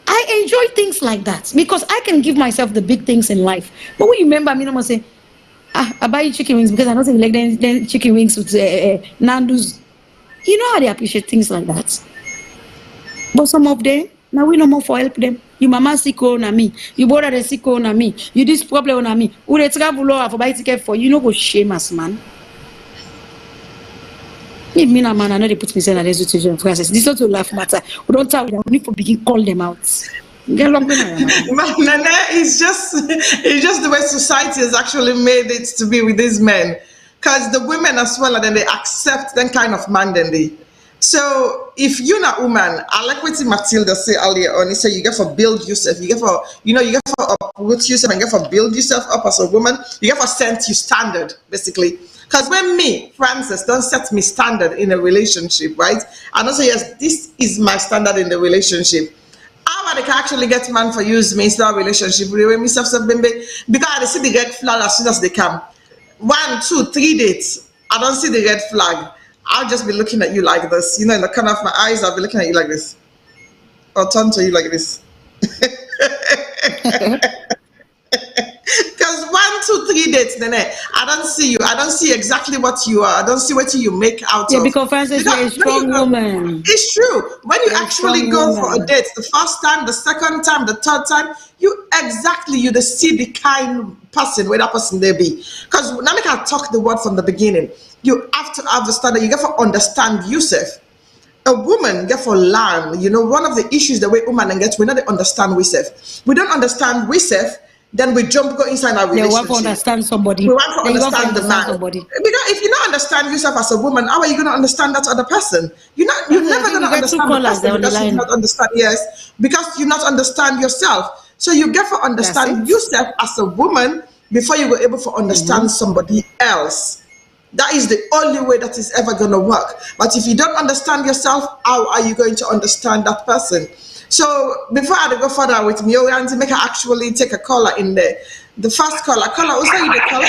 I enjoy things like that, because I can give myself the big things in life. But when you remember me, no say, I buy you chicken wings because I don't think like then chicken wings with Nando's. You know how they appreciate things like that. But some of them, now we no more for help them. You mama sick on me, you brother the sick on me, you this problem on me. Who they travel for buy ticket for you, go shame us, man. Me and man, I know they put me in a situation, Francis. This is not a laugh matter. We don't tell them. We need to begin call them out. Get along with them. Nana, it's just the way society has actually made it to be with these men. Because the women as well, and then they accept that kind of man, then they. So if you're not woman, I like what Matilda said earlier on. He said you get for build yourself, you get for uproot yourself, and you get for build yourself up as a woman. You get for set you standard, basically. Because when me, Francis, don't set me standard in a relationship, right? I don't say yes, this is my standard in the relationship. How they can actually get man for use me in that relationship? Because I see the red flag as soon as they come. 1, 2, 3 dates. I don't see the red flag. I'll just be looking at you like this. In the corner of my eyes, I'll be looking at you like this. Or turn to you like this. Because 1, 2, 3 dates, then I don't see you. I don't see exactly what you are. I don't see what you make out of. Yeah, because Francis is a strong woman. It's true. When you actually go for a date, the first time, the second time, the third time, you see the kind person where that person they be. Because now I can talk the word from the beginning. You have to have the standard. You get to understand yourself. A woman get for learn. One of the issues the way women get, we not understand ourselves. We don't understand ourselves. Then we go inside our relationship. We want to understand somebody. We want to understand the man. Somebody. Because if you don't understand yourself as a woman, how are you going to understand that other person? You're never going to understand the person because you not understand. Yes, because you not understand yourself. So you get to understand yourself as a woman before you were able to understand somebody else. That is the only way that is ever going to work. But if you don't understand yourself, how are you going to understand that person? So before I go further with me, I want to make her actually take a caller in there. The first caller, who's saying the caller?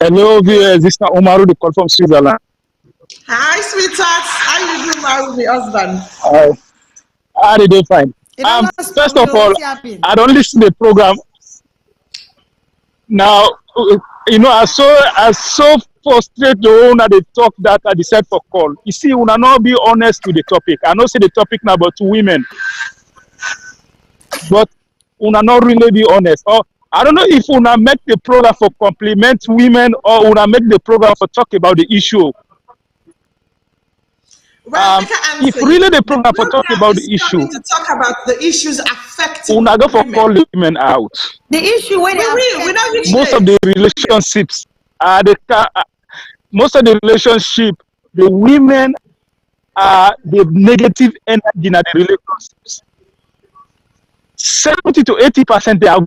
Hello, viewers. This is Umaru, the call from Switzerland. Hi, sweetheart. How you doing, my husband? How are you doing? Fine. First of all, I don't listen to the program. Now, I so frustrated when they talk that I decide for call. You see, we not be honest with the topic. I know say the topic now about women, but we not really be honest. Or I don't know if we make the program for compliment women or we make the program for talk about the issue. Well, if really the program for talk about the issue, to talk about the issues affecting we go for call women out. The issue where most of the relationships are most of the relationship, the women are the negative energy in the relationships. 70 to 80% they are.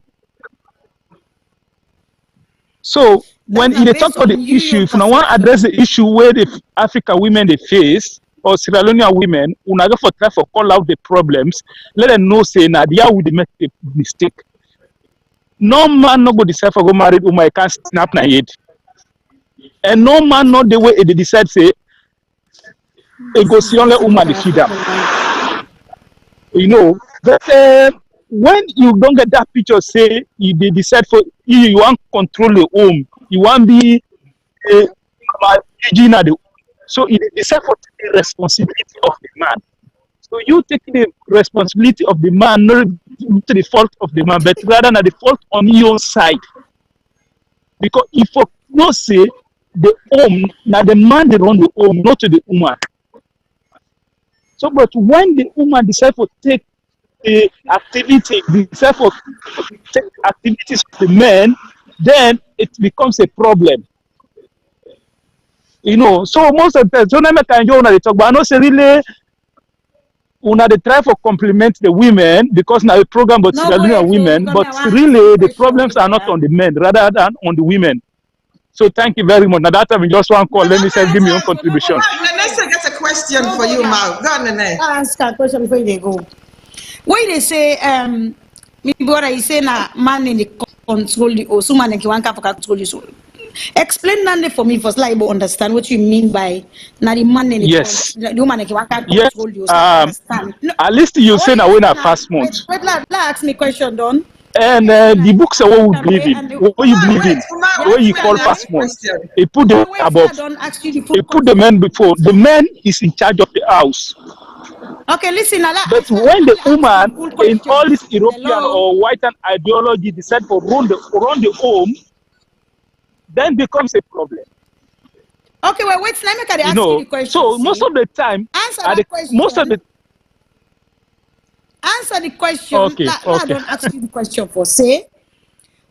So when they talk about the issue, if you want to address the issue where the African women they face or Sierra Leonean women, we go for try for call out the problems, let them know say now they are would make a mistake. No man no go decide for go married woman can't snap na head. And no man not the way they decide say it goes see only woman the feed them. But when you don't get that picture, say they decide for you want control the home, you want be so you decide for the responsibility of the man. So you take the responsibility of the man, not to the fault of the man, but rather than the fault on your side. Because if you not say the home, now the man they run the home, not to the woman. So, but when the woman decides to take the activity, decide for take activities of the men, then it becomes a problem. So most of the time, so now can you talk, but I know say really. They try for compliment the women because now the program but women, but really the problems are not on the men rather than on the women. So thank you very much. Now that time we just want to call. Let me say give me your contribution. Let's get a question for you, Mal. Go on, Nene. I'll ask a question before they go. When they say me brother, you say na man in the control the or woman in the control the soul. Explain that for me first, like I understand what you mean by na the man in the woman in the control you. Understand? No, at least you say na when a fast month. Wait, ask me question, Don. And the books are what we believe in. What you believe in? What you call fast month? He put them above. He put the man before. The man is in charge of the house. Okay, listen. But when the woman in all this European or white ideology decide to run the home, then becomes a problem. Okay, well, wait, let me ask you the question. So most of the time, answer that question. Most of the answer the question. Okay, I don't ask you the question for say.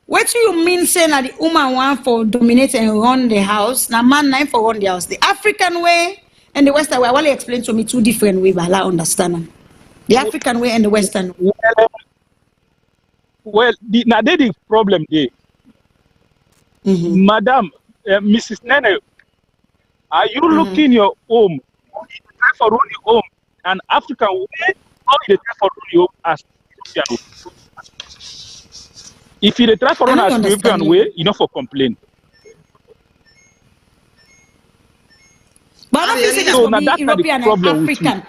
What do you mean saying that the woman want for dominate and run the house? Now man nine for run the house. The African way and the Western way. I want to explain to me two different ways, but I understand them. The African way and the Western way. Well, now the problem there. Madam, Mrs. Nene, are you looking your home? You try for run your home an African way, or you try for run your home as European way? If you try for run as European way, you know for complain. But I don't think so now that's European and African.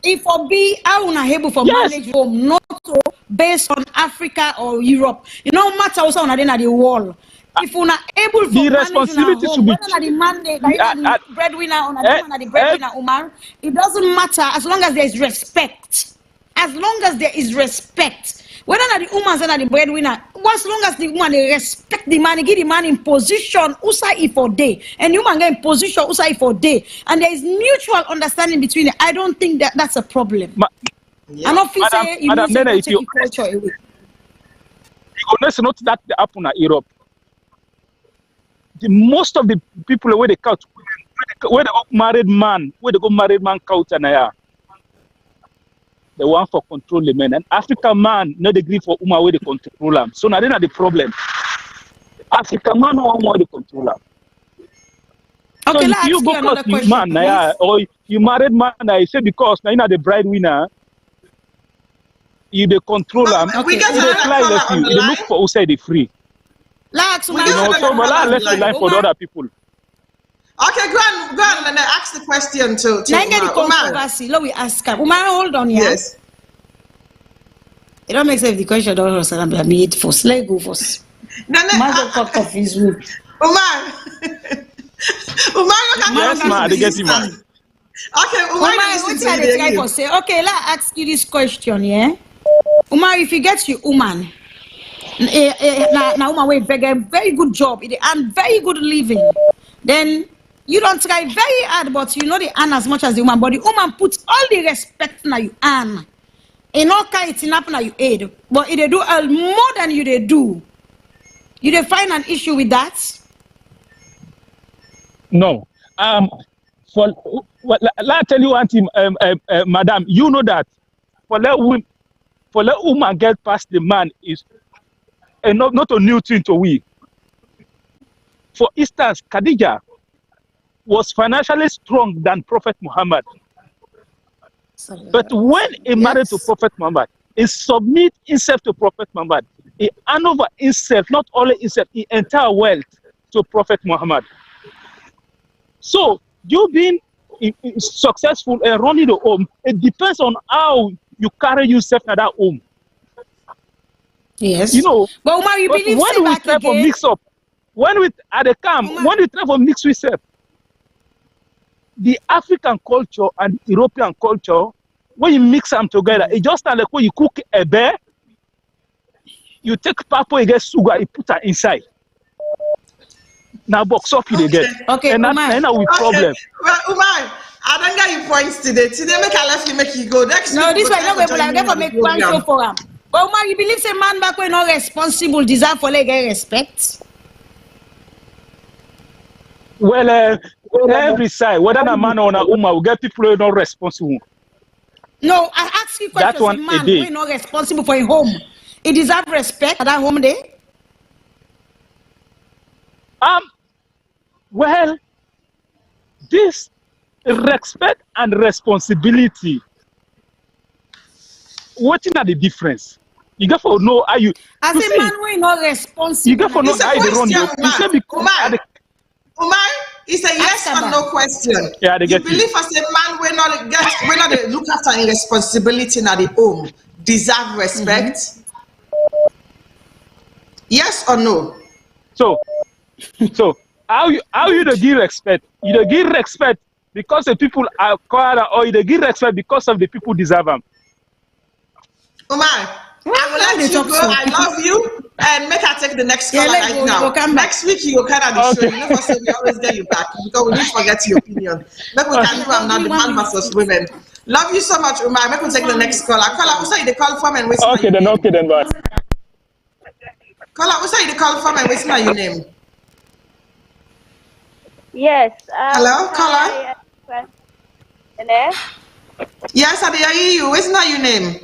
If for be I wanna able for manage home, not so based on Africa or Europe. You know, matter also on the wall. If you're not able to the responsibility home, should be whether the mandate, the breadwinner or the breadwinner, Umar, it doesn't matter as long as there is respect. As long as there is respect. Whether the woman and the breadwinner, as long as the woman respect the man, give the man in position, usai for day, and the woman get in position, usai for day, and there is mutual understanding between them, I don't think that that's a problem. I don't feel say you need to take your culture away. It's not that happen in Europe. Most of the people where they couch, where they go married man couch and the one for control the men, and African man no degree for woman where they control them. So now they are the problem. African man no one more they control them. Okay, so if you go cause you man or you married man, I say because now you know the breadwinner, you they control them. We get they fly left you. They look for outside the free. So but let's the line for the other people. Okay, go on, and ask the question to now get the controversy. Let me ask her. Umar, hold on, yeah. Yes. It don't make sense if the question don't understand. But I mean it first. Let go first. No, Umar don't fuck off his room. Umar, you can yes, man, they get him, man. Okay, Umar, what did I try for say? Okay, let's ask you this question, yeah. Umar, if you get your woman, now woman with very good job, and very good living, then you don't try very hard, but you know they earn as much as the woman. But the woman puts all the respect now you earn. In all kinds, it's not you aid, but if they do more than you they do, you they find an issue with that? No. Let I tell you one thing, madam. You know that for let woman get past the man is not a new thing to we. For instance, Khadija was financially strong than Prophet Muhammad. But when he married to Prophet Muhammad, he submit himself to Prophet Muhammad. He hand over himself, not only himself, his entire wealth to Prophet Muhammad. So you being successful and running the home, it depends on how you carry yourself in that home. Yes. You know, but Umar, you believe when we try for mix up, when we at the camp, when we try for mix with self, the African culture and European culture, when you mix them together, it just like when you cook a bear, you take papa, you get sugar, you put that inside. Now box up you get. Okay, and that's now we problem. Well, Umar, I don't get your points today. Today make I left you make you go. Next no, this way no people I never make one show for him. But Umar, you believe say man back when not responsible deserve for like respect? Well, every side, whether a man or a woman, will get people who are not responsible. No, I ask you questions. That one a man who is not responsible for a home. It deserve respect at that home day? Well, this respect and responsibility, what is the difference? You got to know how you. As a man who is not responsible. You got to know how you run your. You say because. Umar, it's a yes or no question. Yeah, they get you believe as a man we're not look after in responsibility in the home, deserve respect? Yes or no? So how you don't give respect? You don't give respect because the people are called, or you don't give respect because of the people deserve them. Umar, I will Why let they you talk go. so? I love you. And make her take the next Yeah, caller let's right go. You go now. come back. Next week, you will carry the show. Okay. You know, for say we always get you back because we need to forget your opinion. Maybe we can Yeah, do we'll now do the it when man we versus fix. women. Love you so much, Umar. Maybe we take the next caller. Caller, who say the call from and what's Okay your then. name? Okay then. Bye. Caller, who say the call from and what's your name? Yes. Hello, caller. Hi. Hello. Yes, I hear you. What's your name?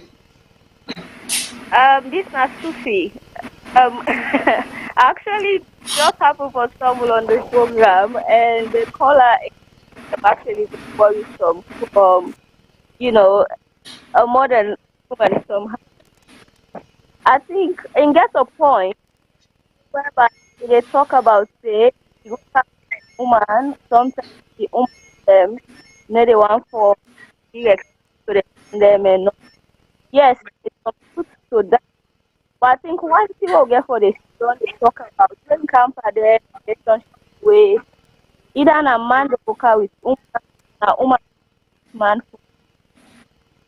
This is Sufi. I actually just happened for stumble on the program, and the caller is actually worrisome from, you know, a modern woman somehow. I think and get a point whereby they talk about say you have a woman sometimes the woman them, they want for the to them and not. Yes, it's some truth to that. But I think one thing we'll get for this don't talk about when come for the relationship with either a man the book with a woman man.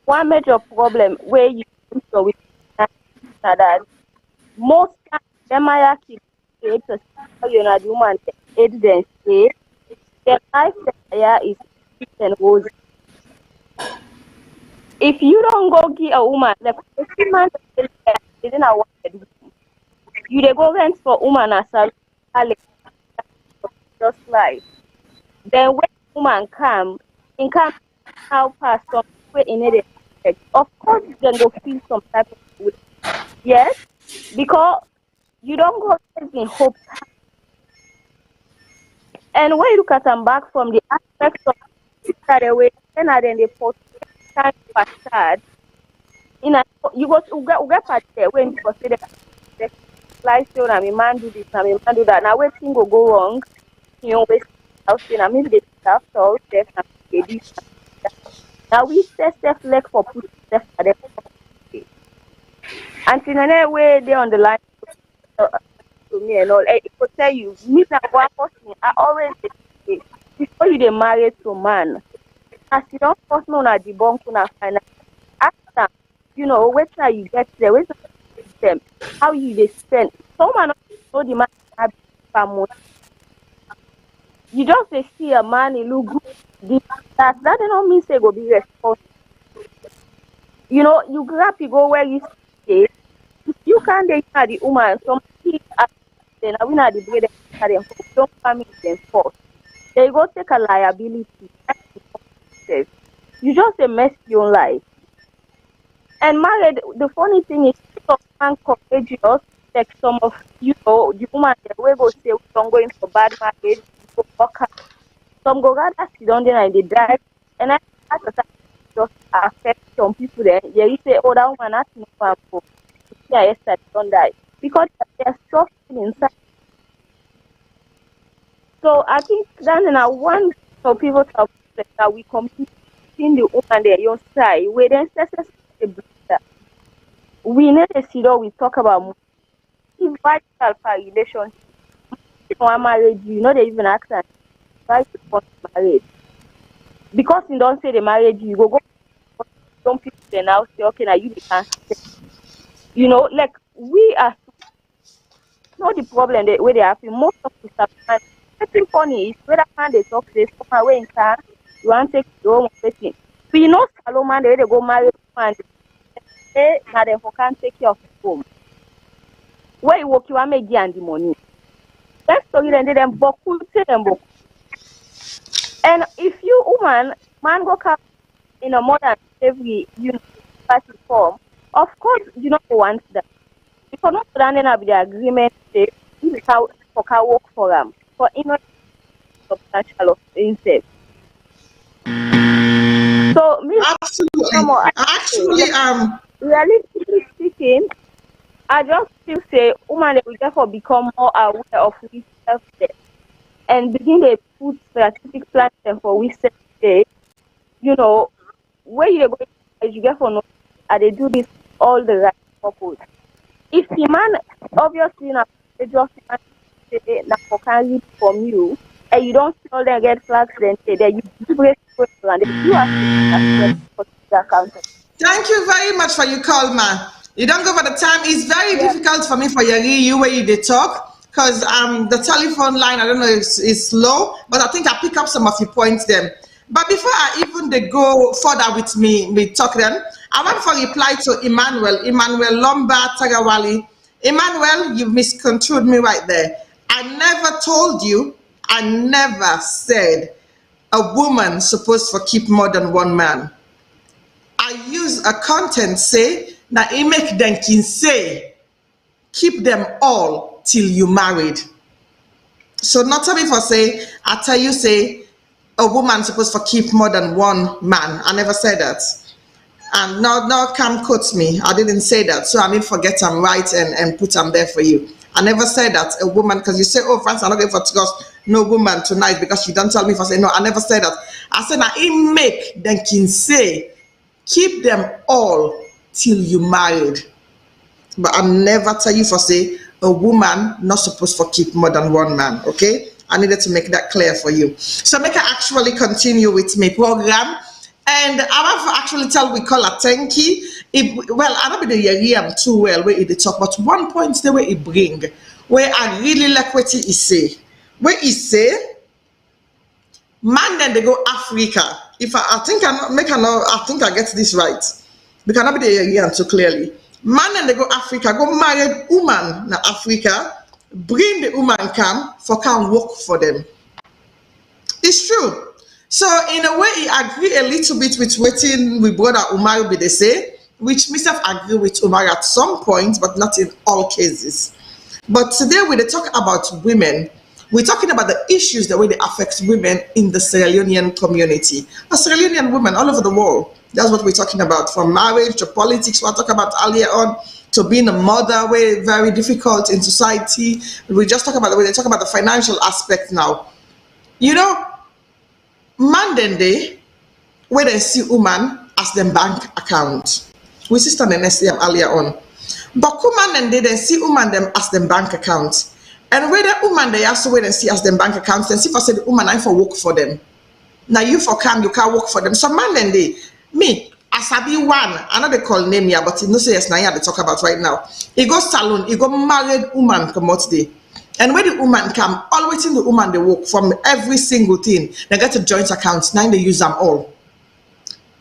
One major problem where you so with that most times them are to you know the woman age then say their life there is sweet and rosy. If you don't go give a woman like a man within a one you they go rent for woman as a just like then when woman come in come how pass some way in it of course you can go feel some type of way. Yes, because you don't go in hope. And when you look at them back from the aspect of the way then and then they post time facade in a you go you get part there when you consider the lifestyle and my man do this and my man do that. Now where thing go wrong, you know, we house I mean they have so they can they this. Now we step leg for put step for them. And in another way they on the line uh, to me and all. It will tell you, me now one person I always say before you get married to man, as you don't first know na debunk na final after you know wait till you get there, wait till them how you they spend. Someone know the man have money. You just they see a man he look good. That don't mean say go be responsible. You know, you grab you go where you stay. You can't date the woman. Some kids are then I win at the bread and them don't come in them first. They go take a liability. You just a mess your life. And married, the funny thing is, some man courageous, like some of you know, the woman they will go say we don't go into bad marriage, go work hard. Some go rather sit down there and they die. And I that's the time just affect some people then. Yeah, you say, oh that woman that's no man for yeah, yes, that don't die. Because they're suffering inside. So I think then in our one for people to that we compete in the woman there, your side, we then we need to sit down, we talk about vital for relationship. One marriage, you know, they even ask us why you want marriage. Because you don't say the marriage, you go, don't people then now say, okay, now you can you know, like we are not the problem that where they happen. Most of the stuff and something funny is whether man they talk this someone way in car, you want to take your own person. We know Salome they go marry man, they now they can't take care of the home. Where you work, you want make and the money. That story then they them boku say them boku. And if you woman man go come in a modern every you know form, of course you don't want that. Because not running up the agreement say this is how for can work for them. For you know substantial of incest. So me Absolutely. no more I say, Actually, like, realistically speaking, I just feel say woman they will therefore become more aware of we self and begin to put specific plans for we self you know, where you go you get for no they do this all the right purpose. If the man obviously now they just want to say now for can read from you and you don't see all them red flags then say that you break and then you have to accept for the account. thank you very much for your call, man. You don't go for the time. It's very difficult for me for you where you they talk because the telephone line, I don't know, is slow, but I think I pick up some of your points then. But before I even they go further with me talk then, I want for reply to Emmanuel Lombard Tagawali. Emmanuel, you misconstrued me right there. I never told you, I never said a woman supposed to keep more than one man. I use a content say that it make them can say keep them all till you married. So not tell me for say I tell you say a woman supposed to keep more than one man. I never said that. And now Cam quotes me. I didn't say that. So I need to forget I'm right and put them there for you. I never said that a woman, because you say, oh, France, I'm not going for discuss no woman tonight because you don't tell me if I say no. I never said that. I said now it make them can say keep them all till you married. But I never tell you for say a woman not supposed to keep more than one man. Okay, I needed to make that clear for you. So make her actually continue with my program. And I want to actually tell we call her Tenki. Well, I don't be the Yeriam too well where it talk, but one point the way it bring, where I really like what he say. Where he say, man then they go Africa. If I think I think I get this right. Because I not be the Yeriam too clearly. Man then they go Africa, go marry woman na Africa, bring the woman come for can work for them. It's true. So in a way, I agree a little bit with what we brother Umar be they say, which myself agree with Umar at some point, but not in all cases. But today we talk about women. We're talking about the issues the way they affect women in the Sierra Leonean community. A Sierra Leonean women all over the world. That's what we're talking about, from marriage to politics. We're talking about earlier on to being a mother, where very difficult in society. We just talk about the way they talk about the financial aspect now. You know, man then they where they see woman as them bank account. We sister and see them earlier on. But woman and they see woman them as them bank account. And where the woman they also where they see as them bank accounts, then see for say the woman I for work for them. Now you for come, you can't work for them. So man then they me as I be one, I know they call name here, but you know say yes now they talk about right now. He go salon, he go married woman come out there. And when the woman come, always in the woman they work from every single thing. They get a joint account, now they use them all.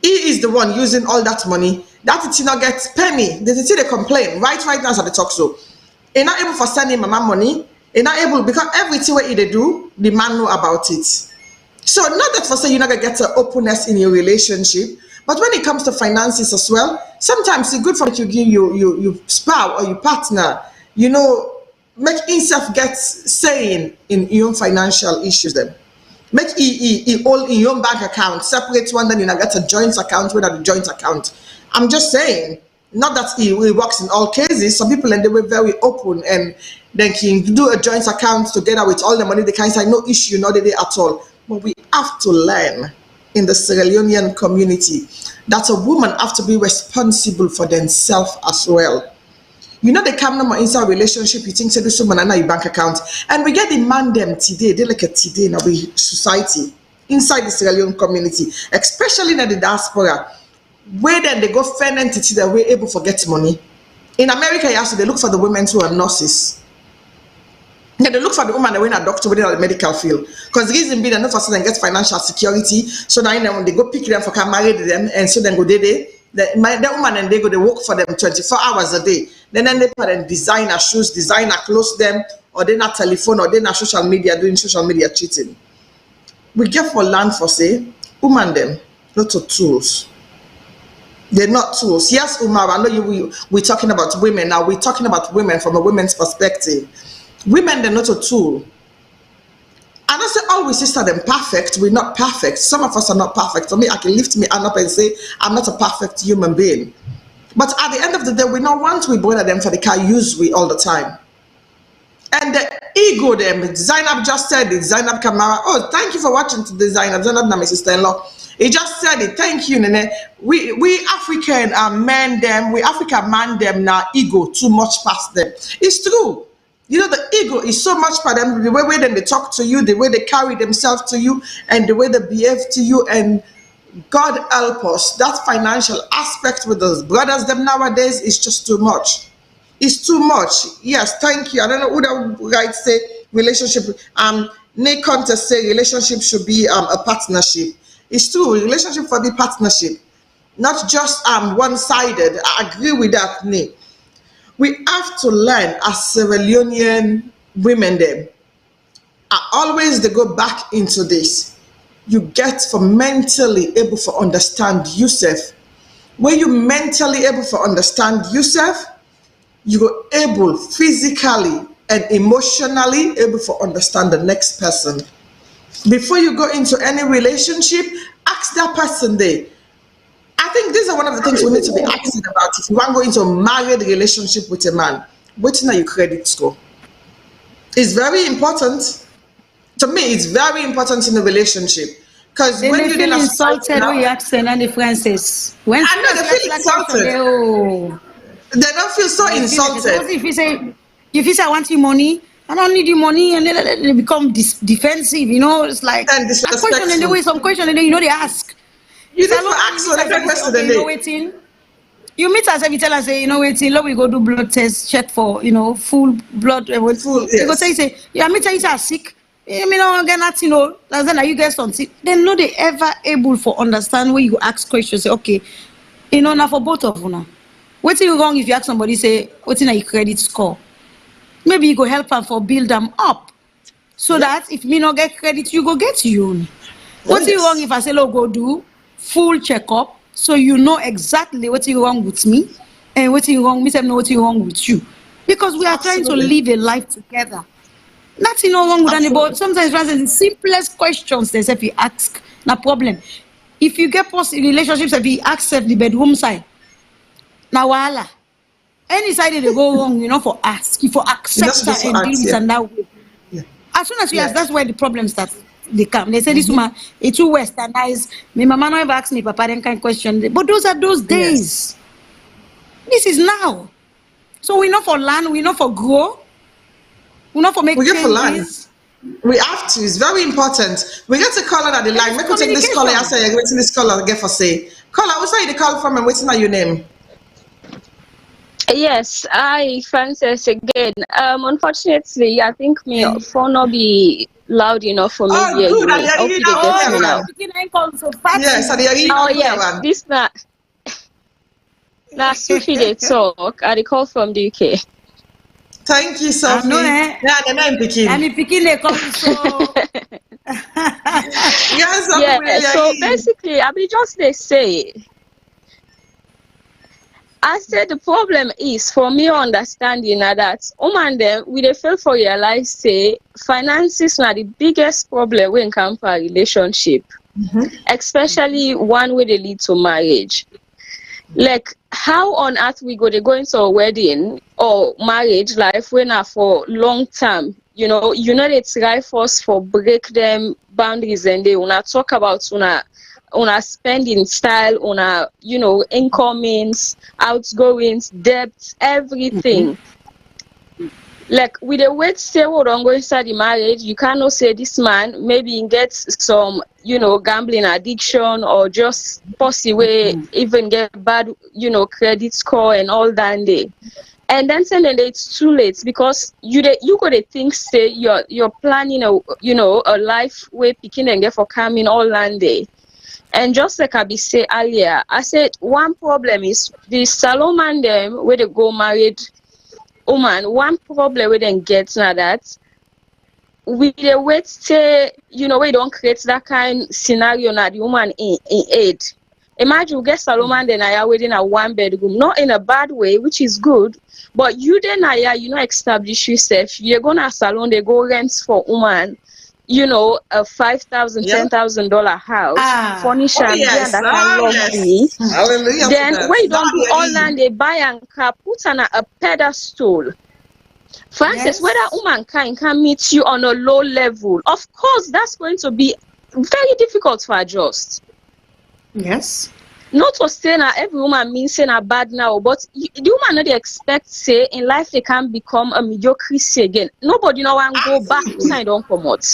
He is the one using all that money. That it not get penny. They see they complain. Right now as I talk so. He not able for sending mama money. He not able because everything what they do, the man know about it. So not that for say you're not gonna get an openness in your relationship, but when it comes to finances as well, sometimes it's good for you give your spouse or your partner, you know, make himself get saying in your own financial issues then. Make he all in your own bank account, separate one, then you get a joint account without a joint account. I'm just saying, not that he works in all cases. Some people and they were very open and they can do a joint account together with all the money they can say no issue, not a day at all. But we have to learn in the Sierra Leonean community that a woman have to be responsible for themselves as well. You know, they come now inside a relationship, you think say this woman and your bank account. And we get the man them today, they like a today in our society, inside the Sierra Leone community, especially in the diaspora, where then they go fend entity that we're able to get money. In America, you they look for the women who are nurses. Then they look for the woman that went a doctor within the medical field. Because the reason being, they know for them get financial security. So now when they go pick them for can marry them, and so then go there. The woman and they go, they work for them 24 hours a day. Then they put them designer shoes, designer clothes them, or they not telephone, or they not social media, doing social media cheating. We get for land for say, woman them, not of tools. They're not tools. Yes, Umar, I know we're talking about women now. We're talking about women from a women's perspective. Women, they're not a tool. And I say, always sister, them perfect. We're not perfect. Some of us are not perfect. For me, I can lift me hand up and say, I'm not a perfect human being. But at the end of the day, we not want we bother them for the car use we all the time. And the ego them, Zainab just said it, Zainab Kamara. Oh, thank you for watching to the Zainab. Zainab, my sister-in-law. He just said it. Thank you, Nene. We African men them, we African man them now ego too much past them. It's true. You know, the ego is so much for them, the way they talk to you, the way they carry themselves to you, and the way they behave to you, and God help us. That financial aspect with those brothers them nowadays is just too much. It's too much. Yes, thank you. I don't know who the right say relationship. Nick contest say relationship should be a partnership. It's true. Relationship for the partnership, not just one-sided. I agree with that, Nick. We have to learn as Sierra Leonean women. Them, I always they go back into this. You get for mentally able to understand yourself. When you mentally able to understand yourself, you're able physically and emotionally able to understand the next person. Before you go into any relationship, ask that person there. I think these are one of the things we need to be asking about. If you want to go into a married relationship with a man, waiting on your credit score. It's very important. To me, it's very important in a relationship. Because Then when they you're in feel a society insulted when you now, ask Fernando Francis. When I know students they get feel that question, insulted. they oh. They don't feel so They feel it. insulted. Suppose if you say I want your money, I don't need your money, and they become defensive. You know, it's like And a question and the disrespectful. way some question and then they ask. You need to Salone, you ask meet for the us correct every say, person okay, then you know they. waiting. You meet us every tell us say, you know waiting, let we go do blood test, check for full blood. Full, You go yes. say, yeah, me tell you say are sick. Me no get nothing, that's then you get something. Then no they ever able for understand when you ask questions, say, okay, now for both of you now. What's wrong if you ask somebody say, what's in your credit score? Maybe you go help them for build them up. So Yep. that if me not get credit, you go get you. Oh, What's wrong yes. if I say, look, go do full checkup so you know exactly what's wrong with me and what's wrong, me say know what's wrong with you. Because we are trying to Absolutely. live a life together. Nothing no wrong with anybody. Absolutely. Sometimes the simplest questions they say if you ask, no problem. If you get post in relationships, if you ask the bedroom side, now wahala. Any side they go wrong, for ask, you for You're not accept her supposed to and deal ask, with yeah. her that way. Yeah. As soon as you ask, Yeah. that's where the problems start. They come. They say this woman, it's too westernized. My mama never asked me, Papa, then kind question. But those are those Yes. days. This is now. So we know for learn, we know for grow, we know for make We get for learn. changes. We have to. It's very important. We get to call on the And line. it's Make we take this caller. I communication. say, you're waiting this caller get for say. Caller, what's the call from and waiting on your name? Yes, I Frances again. Unfortunately, I think my phone not be loud enough for me Oh, hear good. you. I I hope hear you you dey now get clear, Oh, me you now. man. know, picking income so Yes, I party. hear you Oh now clear, yes, man. this na Sufi dey talk. I dey call from the UK. Thank you, I know Sophie. eh. Yeah, the name And picking. me picking they come so Yes, Sophie, Yeah, we hear so you. basically I be just dey say I said the problem is for me understanding na that woman dem we dey fail for realize say finances na the biggest problem wey come for a relationship, especially one wey dey lead to marriage. Like how on earth we go dey go into a wedding or marriage life wey na for long term, you know dey try first for break them boundaries and dey una talk about una spending style, una incomings, outgoings, debts, everything. Like we dey wait say we don go inside the marriage, you cannot say this man maybe he gets some gambling addiction or just pussy way even get bad credit score and all that day. And then suddenly it's too late because you go to think say you're planning a life where picking and get for coming all that day. And just like I be say earlier, I said one problem is the Salome them where they go married woman, one problem we then get now that we dey wait say we don't create that kind scenario na the woman in aid. Imagine we get Salome then I are waiting at one bedroom, not in a bad way, which is good, but you then I establish yourself. You're gonna salon they go rent for woman, a $5,000, Yeah. $10,000 house, furnish Oh, and be and yes. that kind Oh, luxury. yes. Hallelujah to Then that. when you Now don't do I all hear you. that, they buy and car put on a pedestal. Francis, whether yes. woman can meet you on a low level, of course that's going to be very difficult to adjust. Yes. Not to say na every woman means say na bad now, but the woman no dey expect say in life they can become a mediocrity again. Nobody no wan go back to Absolutely. sign don't come out.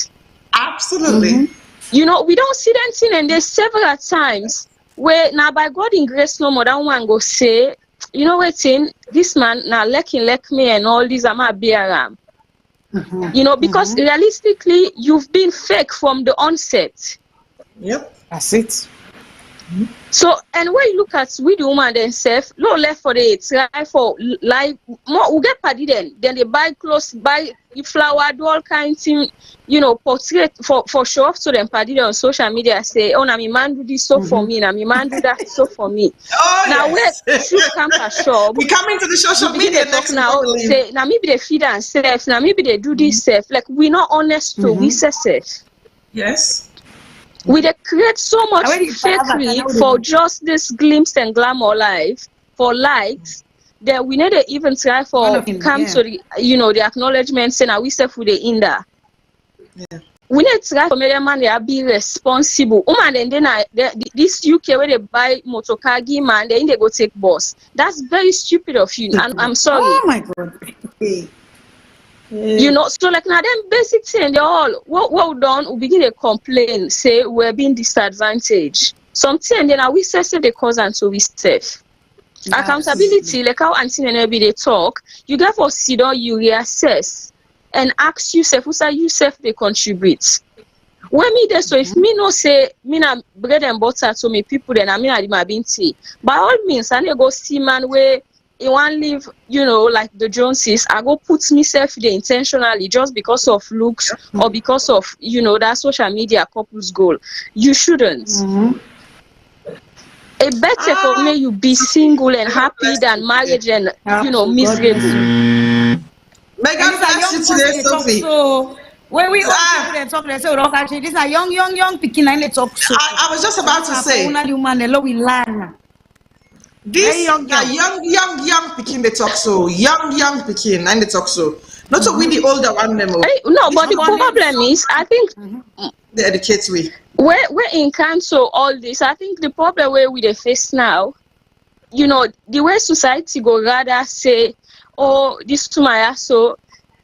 Absolutely. You know, we don't see them thing, and there's several times where now by God in grace no more than one go say, you know what thing, this man now like me and all these I'm a bearam. You know, because realistically you've been fake from the onset. Yep. That's it. So, and when you look at with the woman themselves, no left for the try for like more we get party then they buy clothes, buy flower, do all kinds of things, you know, portrait for show off to them party on social media say, oh na me man do this so for me, na me man do that so for me. Oh, now yes. where should come a shop? We coming to the social media talk next now say now maybe they feed and self, now maybe they do this self. Like we're not honest to we say self. Yes. We they create so much fakery for just this glimpse and glamour life for likes that we need to even try for come to the the acknowledgement saying now we self with the in there. Yeah. We need to try for media man they be responsible. Woman and then this UK where they buy motokagi man then they go take bus. That's very stupid of you. And I'm sorry. Oh my God. You know, so like now them basic thing they all what we done we begin to complain, say we're being disadvantaged. Something then we say the cause and so we safe. Accountability, like how Auntie and they talk, you get for sit down, you reassess and ask yourself, who's you self they contribute. When me there, so if me no say me na bread and butter to me people then I mean I my binti. By all means, I need go see man where you want live, you know, like the Joneses, I go put myself there intentionally just because of looks or because of, you know, that social media couples goal. You shouldn't. It better for me you be single and happy than marriage and, you know, miserable. Megan, bless you today, Sophie. So when we all people they talk, they say, oh, actually, these are young picking and they talk so. I was just about to say. This young picking they talk so young picking and they talk so. Not so we the older one them. No, but the problem is I think they educate we. We're in cancel all this. I think the problem where we they face now, you know, the way society go rather say, oh, this to my ass so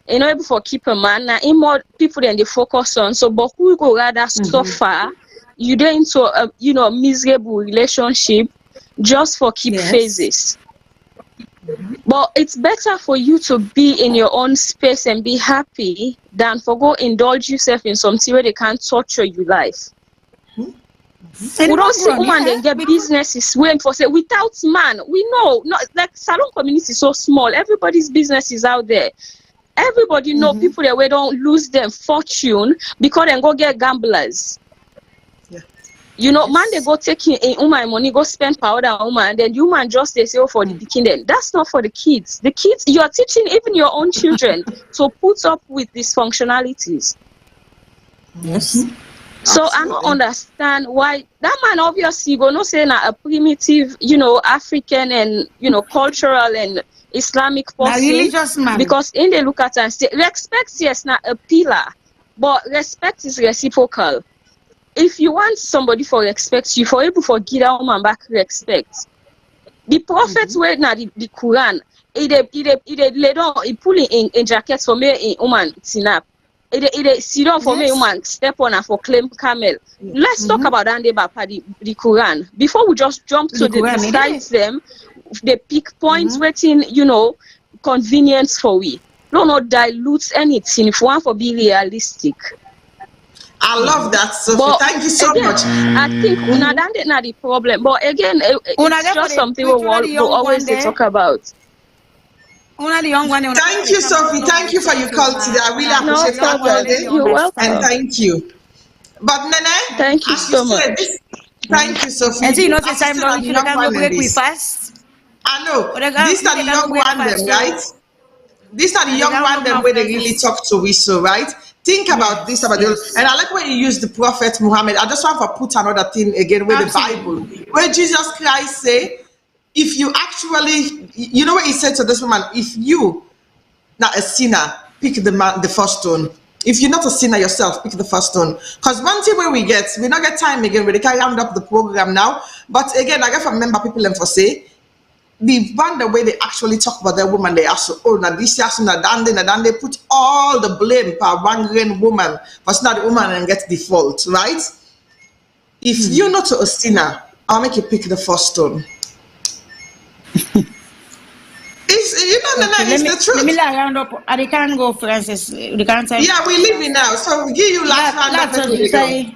you know before keep a man now in more people than they focus on. So but who go rather suffer, you get into a miserable relationship just for keep phases. But it's better for you to be in your own space and be happy than for go indulge yourself in something where they can't torture your life. We don't see woman then get businesses when for say without man. We know not like Salone community is so small. Everybody's business is out there. Everybody know people that we don't lose them fortune because they go get gamblers. You know, man, they go taking in woman money, go spend powder on woman, and then you man just they say, oh, for the beginning. That's not for the kids. The kids, you are teaching even your own children to put up with dysfunctionalities. Yes. So I don't understand why that man obviously gonna say na a primitive, you know, African and cultural and Islamic person. Religious man. Because in they look at and say respect yes not a pillar, but respect is reciprocal. If you want somebody for respect, you for able for give that woman back respect. The prophets were now the Quran. It lay down, it pull in jackets for me in woman sinap. It sit down for me woman step on and for claim camel. Let's talk about that the Quran before we just jump to the besides them. They pick points waiting, convenience for we. No, not dilute anything if one for be realistic. I love that, Sophie. But thank you so again, much. I think that's not the problem. But again, it's just something we always talk about. Thank you, Sophie. Thank you for your call today. I really appreciate that. You're welcome. And thank you. But Nene, thank you so much. Thank you, Sophie. And so you know the time now you can break with fast. I know. These are the young one them, right? These are the young one them where they really talk to we so, right? Think about this about and I like when you use the Prophet Muhammad. I just want to put another thing again with the Bible, where Jesus Christ say, if you actually, you know what he said to this woman, if you not a sinner, pick the first stone. If you're not a sinner yourself, pick the first stone. Because one thing where we not get time again, we can round up the program now. But again, I get from member people and for say, the one the way they actually talk about that woman, they also, oh, now this year, now they put all the blame for one woman, but not the woman and get the fault, right? If you're not a sinner, I'll make you pick the first stone. It's, you know, Nana, Okay, it's the truth. let me round up. I can't go, Francis. The can't say. Yeah, we live in now. So we give you last round That's up what before you we go. say.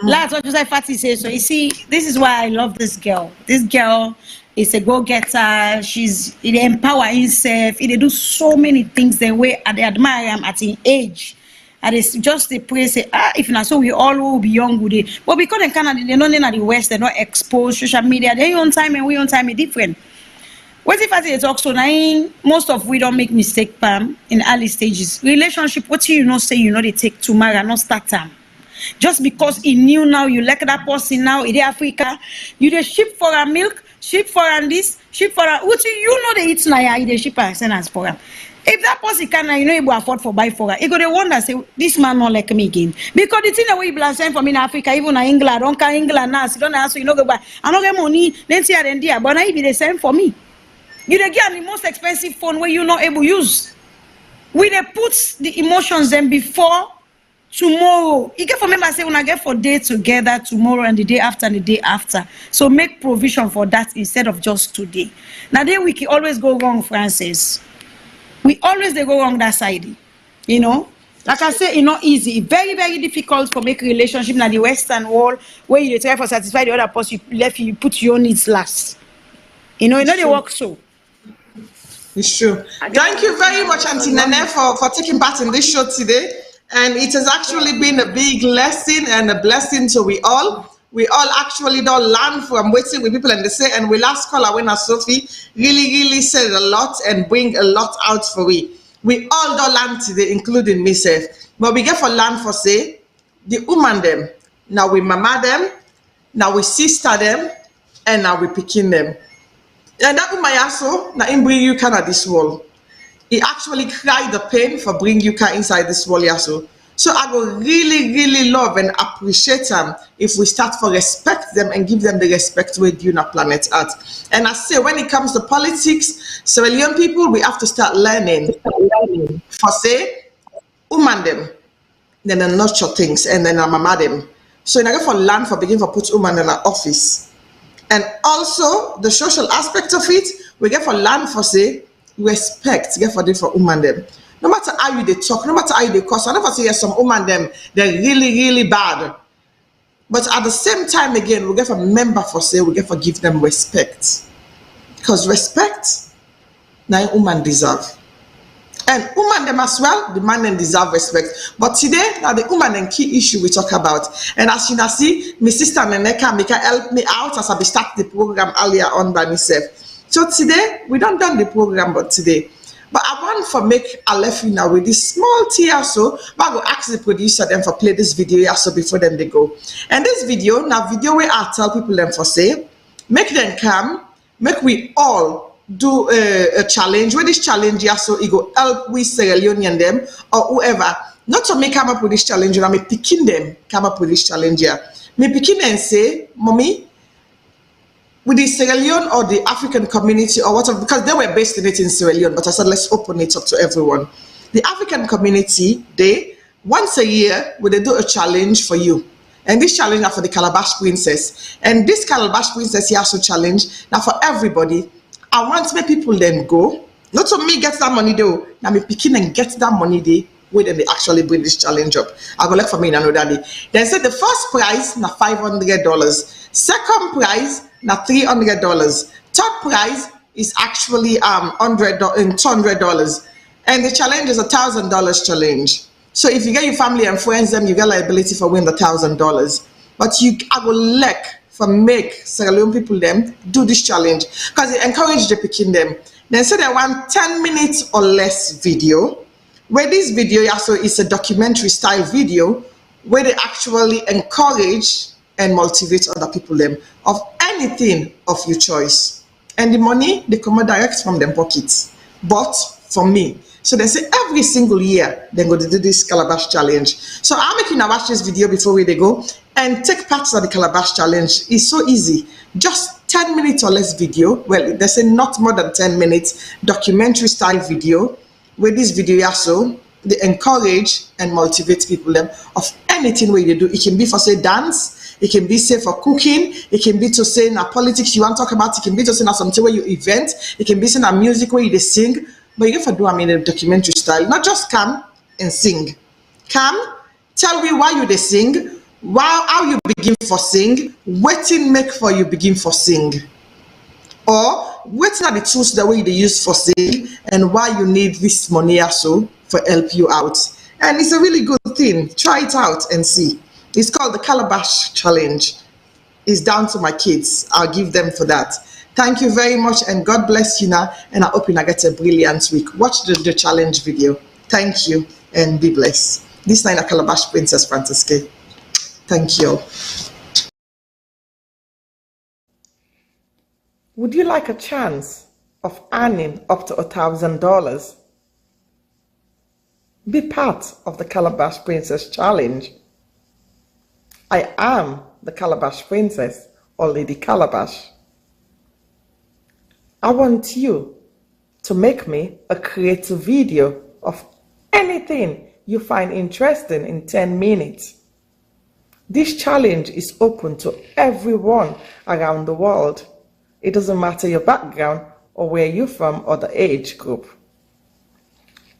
That's what you say, Fatty says. So you see, this is why I love this girl. This girl is a go-getter. She's it empower herself. They do so many things the way I admire him at his age. And it's just the praise say, if not so we all will be young with it. But because in Canada, they're not in the West, they're not exposed social media, they on time and we on time is different. What if I say talk so now most of we don't make mistake Pam in early stages. Relationship, what you know say you know they take to marry, not start time. Just because he knew now you like that person now in Africa, you dey ship for a milk, ship for an this, ship for a what you know they eat now you dey ship and send us for him. If that person can you know able afford for buy for her, he go dey wonder say this man not like me again. Because the thing that we plan send for me in Africa, even in England, I don't carry England now, so don't answer you know go buy. I don't get money, then see and there, but now he be the same for me. You dey get the most expensive phone where you not able to use. We dey put the emotions then before tomorrow. You get for member say when I get for day together tomorrow and the day after and the day after. So make provision for that instead of just today. Now then we can always go wrong, Francis. We always they go wrong that side. You know? Like I say, it's not easy. Very, very difficult for make a relationship in the Western world where you try for satisfy the other person, you put your needs last. You know they work so. It's true. Thank you very much, Auntie Nene, for taking part in this show today. And it has actually been a big lesson and a blessing to we all. We all actually don't learn from waiting with people and they say, and we last call our winner, Sophie, really said a lot and bring a lot out for we. We all don't learn today, including myself. But we get for learn for say, the woman them, now we mama them, now we sister them, and now we picking them. And that woman also, now in bring you kind of this world. He actually cried the pain for bringing you inside this world also. So I will really love and appreciate them if we start to respect them and give them the respect we do on our planet Earth. And I say when it comes to politics, Sierra Leone people, we have to start learning. For say, woman them, then they nurture things and then I mama them. So in order for land for beginning for put woman in our office. And also the social aspect of it, we get for land for say, respect get for them for woman them. No matter how you they talk, no matter how you they cause. I never say yes, some woman them they're really bad. But at the same time again, we get for member for say we get for give them respect. Because respect now woman deserve. And woman them as well, the man them deserve respect. But today, now the woman and key issue we talk about. And as you can see, my sister Neneka make her help me out as I start the program earlier on by myself. So today, we don't done the program, but today. But I want for make a left now with this small tea so, but I go ask the producer them for play this video so before them they go. And this video, now video where I tell people them for say, make them come, make we all do a challenge. Where this challenge so it go help we Sierra Leonean them or whoever. Not to make come up with this challenge, and me picking them come up with this challenge here. Me picking and say, Mommy, with the Sierra Leone or the African community or whatever, because they were based in it in Sierra Leone, but I said, let's open it up to everyone. The African community, they, once a year, will they do a challenge for you. And this challenge are for the Calabash princess. And this Calabash princess here also challenge, now for everybody, I want my people then go, not to me get that money though, now me picking and get that money there, where then they actually bring this challenge up. I go look for me in another day. Then say the first prize, now $500. Second prize, now $300. Third prize is actually $200, and the challenge is $1,000 challenge. So if you get your family and friends, then you get liability for win the $1,000. But I will like for make Sierra Leone people them do this challenge because it encourage the picking them. Then say they want 10 minutes or less video. Where this video also is a documentary style video where they actually encourage and motivate other people them of anything of your choice. And the money, they come direct from them pockets. But for me, so they say every single year, they're going to do this Calabash challenge. So I'm making you watch this video before we go and take part of the Calabash challenge. It's so easy. Just 10 minutes or less video. Well, they say not more than 10 minutes, documentary style video. Where this video also, they encourage and motivate people them of anything where you do. It can be for say dance, It can be say for cooking. It can be to say na politics you want to talk about. It can be to say na something where you event. It can be say na music where you dey sing. But you have to do in a documentary style. Not just come and sing. Come, tell me why you dey sing, how you begin for sing, wetin make for you begin for sing. Or wetin are the tools that way they use for sing and why you need this money also for help you out. And it's a really good thing. Try it out and see. It's called the Calabash Challenge. It's down to my kids. I'll give them for that. Thank you very much and God bless you now. And I hope you now get a brilliant week. Watch the challenge video. Thank you and be blessed. This night a Calabash Princess Francisca. Thank you. Would you like a chance of earning up to $1,000? Be part of the Calabash Princess Challenge. I am the Calabash Princess or Lady Calabash. I want you to make me a creative video of anything you find interesting in 10 minutes. This challenge is open to everyone around the world. It doesn't matter your background or where you're from or the age group.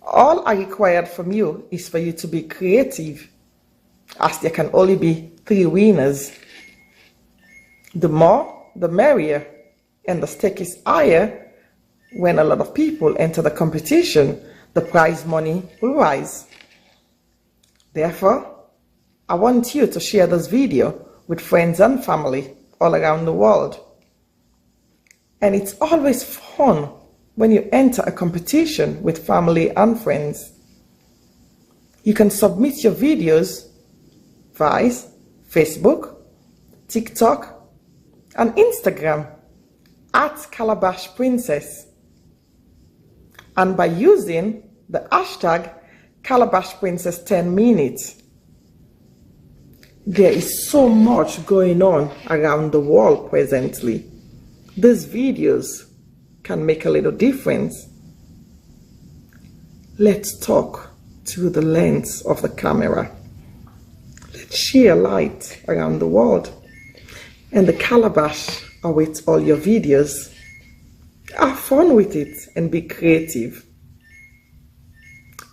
All I required from you is for you to be creative, as there can only be 3 winners. The more, the merrier, and the stake is higher. When a lot of people enter the competition, the prize money will rise. Therefore, I want you to share this video with friends and family all around the world. And it's always fun when you enter a competition with family and friends. You can submit your videos via Facebook, TikTok, and Instagram at Calabash Princess, and by using the hashtag Calabash Princess 10 minutes. There is so much going on around the world presently. These videos can make a little difference. Let's talk through the lens of the camera. Let's share light around the world. And the Calabash awaits all your videos. Have fun with it and be creative.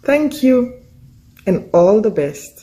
Thank you and all the best.